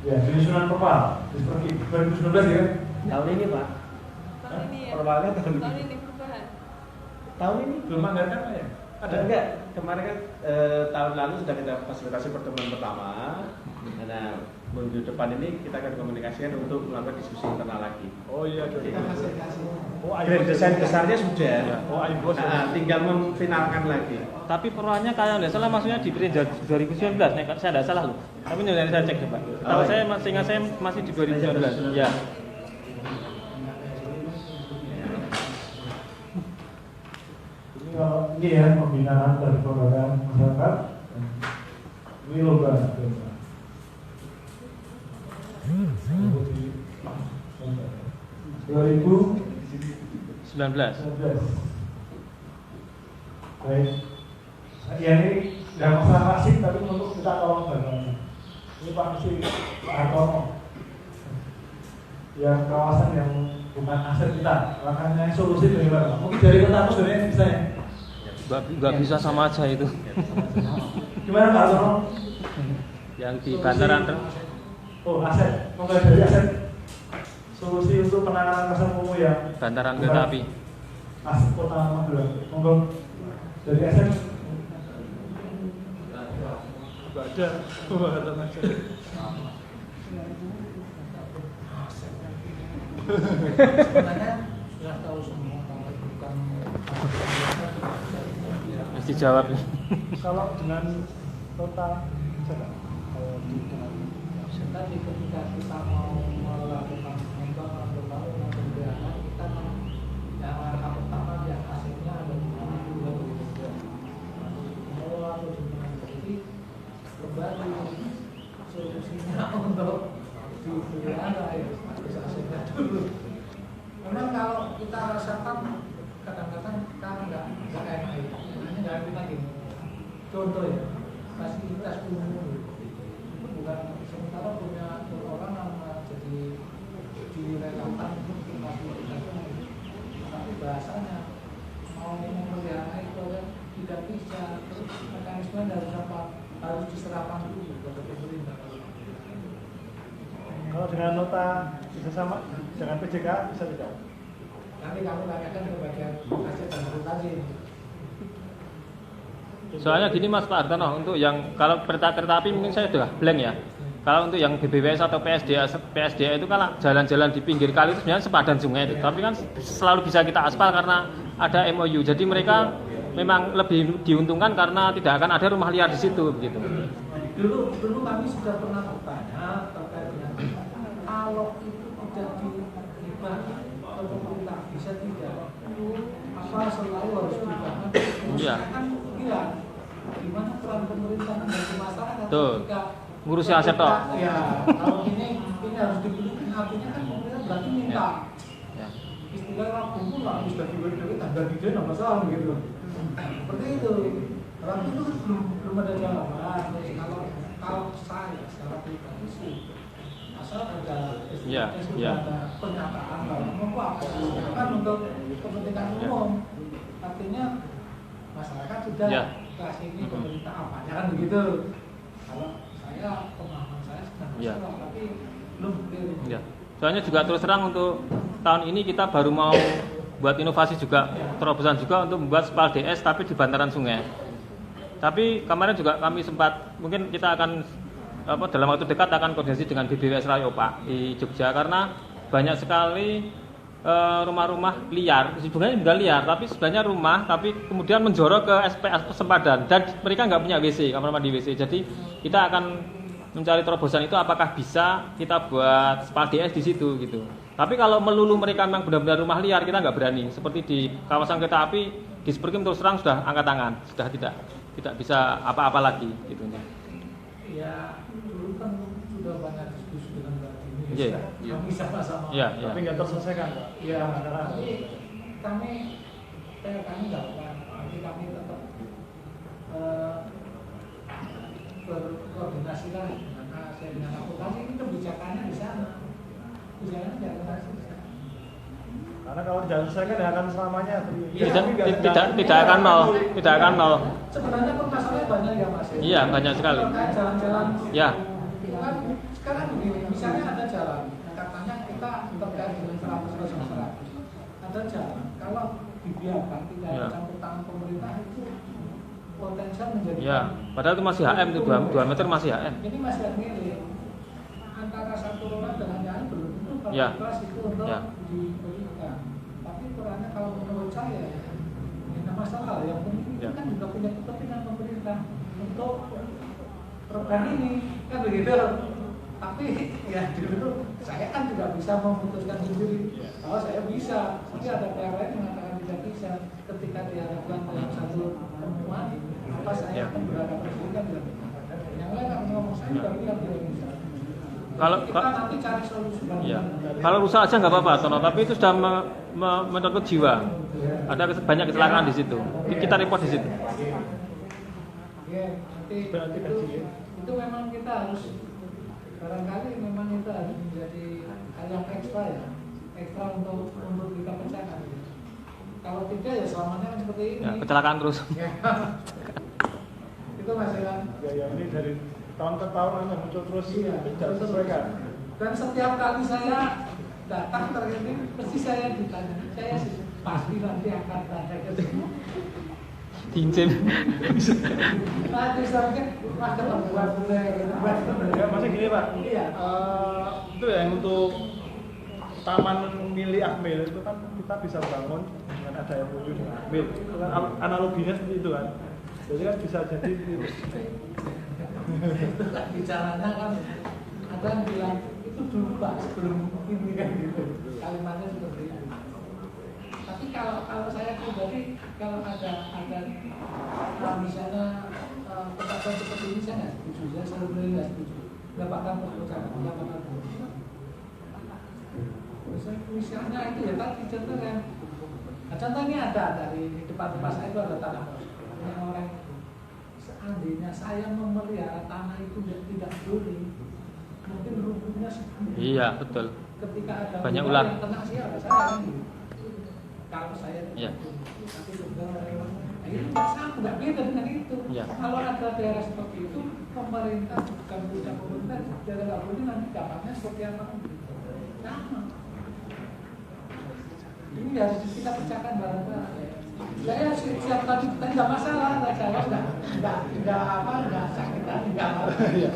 [SPEAKER 2] Ya, penyusunan formal. Seperti 2019 ya.
[SPEAKER 1] Tahun ini Pak.
[SPEAKER 9] Tahun ini ya.
[SPEAKER 1] Formalnya tahun
[SPEAKER 9] Tahun
[SPEAKER 1] ini.
[SPEAKER 9] ini perubahan.
[SPEAKER 1] Tahun ini
[SPEAKER 2] Belum anggarkan Pak ya?
[SPEAKER 1] ada enggak? Kemarin kan tahun lalu sudah kita fasilitasi pertemuan pertama. Nah, minggu depan ini kita akan komunikasikan untuk melakukan diskusi internal lagi.
[SPEAKER 8] Oh iya,
[SPEAKER 1] Jadi,
[SPEAKER 8] kita fasilitasi. Oh,
[SPEAKER 1] grand desain besarnya sudah.
[SPEAKER 8] Oh, iBos.
[SPEAKER 1] Nah, tinggal memfinalkan lagi.
[SPEAKER 4] Tapi peruannya kalau nggak salah maksudnya di Renja 2019, saya nggak salah loh. Tapi nanti saya cek coba. Tahu saya seingat saya masih di 2019. Ya.
[SPEAKER 2] Kalau ini ya pembinaan dari kelembagaan masyarakat, ini lomba. 2019.
[SPEAKER 4] 19.
[SPEAKER 2] Baik. Ya ini tidak masalah asik tapi untuk kita tolong banget. Ini Pak Misi, Pak Hartono. Yang kawasan yang bukan aset kita, makanya solusi bagaimana? Mungkin dari kota aku sebenarnya bisa ya.
[SPEAKER 4] Nggak bisa sama aja itu.
[SPEAKER 2] Gimana Pak Hartono?
[SPEAKER 4] Yang di bantaran.
[SPEAKER 2] Oh aset, mulai dari aset. Solusi untuk penanganan kasus umum yang
[SPEAKER 4] Bantaran kereta api.
[SPEAKER 2] aset kota Magelang. Monggo dari aset.
[SPEAKER 8] Enggak ada. Ada aja.
[SPEAKER 4] Mesti jawab.
[SPEAKER 8] Kalau dengan total
[SPEAKER 10] tadi ketika kita mau melakukan pengembangan atau bangunan pembiayaan kita yang langkah pertama yang hasilnya ada di mana juga mengelola atau jumlah jadi berbagai solusinya untuk dipelihara ya harus hasilnya dulu. Memang kalau kita rasakan kadang-kadang kita nggak enak ya, makanya jangan kita gini. contoh ya, fasilitas umum bukan sementara punya orang yang jadi direlakan untuk fasilitas umum, tapi bahasanya mau memelihara itu tidak bisa, terus mekanisme harus diserahkan dulu kepada pemerintah.
[SPEAKER 8] Kalau dengan nota kerjasama dengan PJK bisa tidak?
[SPEAKER 10] Nanti kami tanyakan ke bagian aset dan reputasi.
[SPEAKER 4] Soalnya gini Mas Pak Hartono, untuk yang kalau kereta api mungkin saya sudah blank ya. Kalau untuk yang BBWS atau PSDA itu kan jalan-jalan di pinggir kali itu sebenarnya sepadan sungai itu. Tapi kan selalu bisa kita aspal karena ada MOU. Jadi mereka memang lebih diuntungkan karena tidak akan ada rumah liar di situ begitu.
[SPEAKER 10] Dulu kami sudah pernah bertanya terkait dengan kalau itu tidak dibagi ke pemerintah bisa tidak? Apa selalu harus dibangun?
[SPEAKER 4] Iya.
[SPEAKER 10] Kan bilang gimana peran pemerintah membantu masyarakat ketika
[SPEAKER 4] ngurusi aset toh.
[SPEAKER 10] Ya, kalau ini harus dibeli, artinya kan pemerintah berarti minta.
[SPEAKER 4] Ya.
[SPEAKER 10] Istilah orang kumpul lah, bisa dibeli tanda ide nggak masalah gitu. Seperti itu. Orang itu belum ada jawaban. Kalau saya secara pribadi sih, asal ada pernyataan bahwa kan untuk kepentingan umum, artinya masyarakat sudah kasih ini pemerintah apa, jangan begitu. Kalau saya pemahaman saya sedang masalah, tapi belum clear.
[SPEAKER 4] Soalnya juga terus terang untuk tahun ini kita baru mau buat inovasi juga, terobosan juga untuk membuat spal DS tapi di bantaran sungai. Tapi kemarin juga kami sempat, mungkin kita akan dalam waktu dekat akan koordinasi dengan BBWS Rayopa di Jogja karena banyak sekali rumah-rumah liar, sebenarnya bukan liar tapi sebenarnya rumah tapi kemudian menjorok ke SPS sempadan dan mereka nggak punya WC, kamar mandi WC. Jadi kita akan mencari terobosan itu apakah bisa kita buat spal DS di situ gitu. Tapi kalau melulu mereka memang benar-benar rumah liar kita nggak berani. Seperti di kawasan kereta api di Superkim terus terang sudah angkat tangan, sudah tidak bisa apa-apa lagi gitu.
[SPEAKER 10] Ya dulu kan sudah banyak diskusi dengan Mbak Dini.
[SPEAKER 4] Iya.
[SPEAKER 10] Kami sama-sama.
[SPEAKER 4] Iya.
[SPEAKER 8] Tapi nggak terselesaikan, Pak.
[SPEAKER 10] Iya. Tapi kami nggak apa. Nanti kami tetap berkoordinasi lah dengan akuntansi, ini kebijakannya di sana. Kebijakannya di akuntansi.
[SPEAKER 8] Karena kalau tidak selesaikan ya akan selamanya
[SPEAKER 4] tidak akan nol.
[SPEAKER 10] Sebenarnya permasalahannya banyak ya Mas.
[SPEAKER 4] Iya, banyak sekali.
[SPEAKER 10] Jalan-jalan.
[SPEAKER 4] Ya.
[SPEAKER 10] Kan sekarang begini, misalnya ada jalan, katanya kita terkait dengan 100%. Ada jalan, kalau dibiarkan tidak ada campur tangan pemerintah itu potensial menjadi.
[SPEAKER 4] Ya, padahal itu masih HM itu 2 meter masih HM.
[SPEAKER 10] Ini masih HM antara satu rumah dengan yang belum tentu kapasitas itu untuk diberikan. Tapi perannya kalau menurut saya tidak masalah. Yang penting itu kan juga punya kepentingan pemerintah untuk program ini kan begitu. Tapi ya dulu saya kan tidak bisa memutuskan sendiri. Kalau saya bisa, tapi ada pihak lain mengatakan tidak bisa. Ketika diharapkan dalam satu temuan, apa saya akan berada presiden kan tidak bisa. Yang lain akan ngomong saya juga bilang tidak bisa. Kita nanti cari solusi.
[SPEAKER 4] Kalau rusak aja nggak apa-apa, Tono. Tapi itu sudah menyangkut jiwa. Ada banyak kecelakaan di situ. Kita report di situ.
[SPEAKER 10] Ya, nanti itu memang kita harus barangkali memang itu harus menjadi hal yang ekstra untuk kita pecahkan. Kalau tidak ya selamanya seperti ini.
[SPEAKER 4] Ya, kecelakaan terus.
[SPEAKER 10] Itu masih kan.
[SPEAKER 8] Ya ini dari tahun ke tahun muncul terus tidak sesuaikan.
[SPEAKER 10] Dan setiap kali saya datang terjadi pasti saya ditanya, saya sih pasti nanti akan tanya ke sini.
[SPEAKER 4] Tincim.
[SPEAKER 10] Nanti saya mungkin ketemu boleh.
[SPEAKER 8] Ya masih gini Pak.
[SPEAKER 10] Iya.
[SPEAKER 8] Itu yang untuk taman milik Akmil itu kan kita bisa bangun dengan ada yang muncul dengan Akmil. Itu kan analoginya seperti itu kan. Jadi kan bisa jadi
[SPEAKER 10] bicaranya kan ada yang bilang itu dulu Pak sebelum ini kan gitu kalimatnya seperti itu. Tapi kalau saya pribadi kalau ada misalnya ketakutan seperti ini saya nggak setuju, saya selalu nggak setuju. Dapatkan perpecahan, misalnya itu ya tadi contohnya. Nah, contohnya ada dari depan rumah saya itu ada tanah kosong. Yang orang seandainya saya memelihara tanah itu tidak boleh, mungkin rumputnya sedikit.
[SPEAKER 4] Iya, betul.
[SPEAKER 10] Ketika ada
[SPEAKER 4] Banyak
[SPEAKER 10] ular
[SPEAKER 4] ular.
[SPEAKER 10] yang kena siapa saya kan gitu. Kalau saya
[SPEAKER 4] Iya.
[SPEAKER 10] tapi juga itu nggak beda dengan itu.
[SPEAKER 4] Iya.
[SPEAKER 10] Kalau ada daerah seperti itu, pemerintah bukan punya pemerintah, daerah nggak boleh nanti dapatnya seperti apa? Sama. Ini harus kita pecahkan bareng-bareng. Saya siap tadi nggak masalah, nggak salah, nggak sakit hati, nggak apa.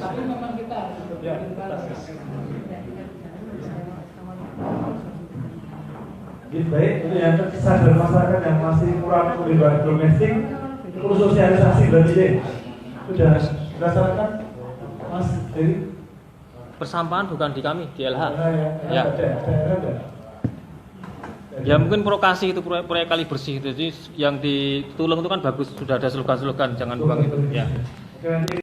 [SPEAKER 10] Tapi memang kita harus berpikir bareng.
[SPEAKER 2] Baik, itu yang sadar masyarakat yang masih kurang terlibat domestik, perlu sosialisasi berarti deh. Sudah dilaksanakan, Mas Dewi?
[SPEAKER 4] Persampahan bukan di kami, di LH.
[SPEAKER 2] Ya.
[SPEAKER 4] Ya mungkin prokasi itu proyek kali bersih itu. Jadi yang di Tulung itu kan bagus, sudah ada slogan-slogan jangan buang itu. Ya.
[SPEAKER 2] Oke, nanti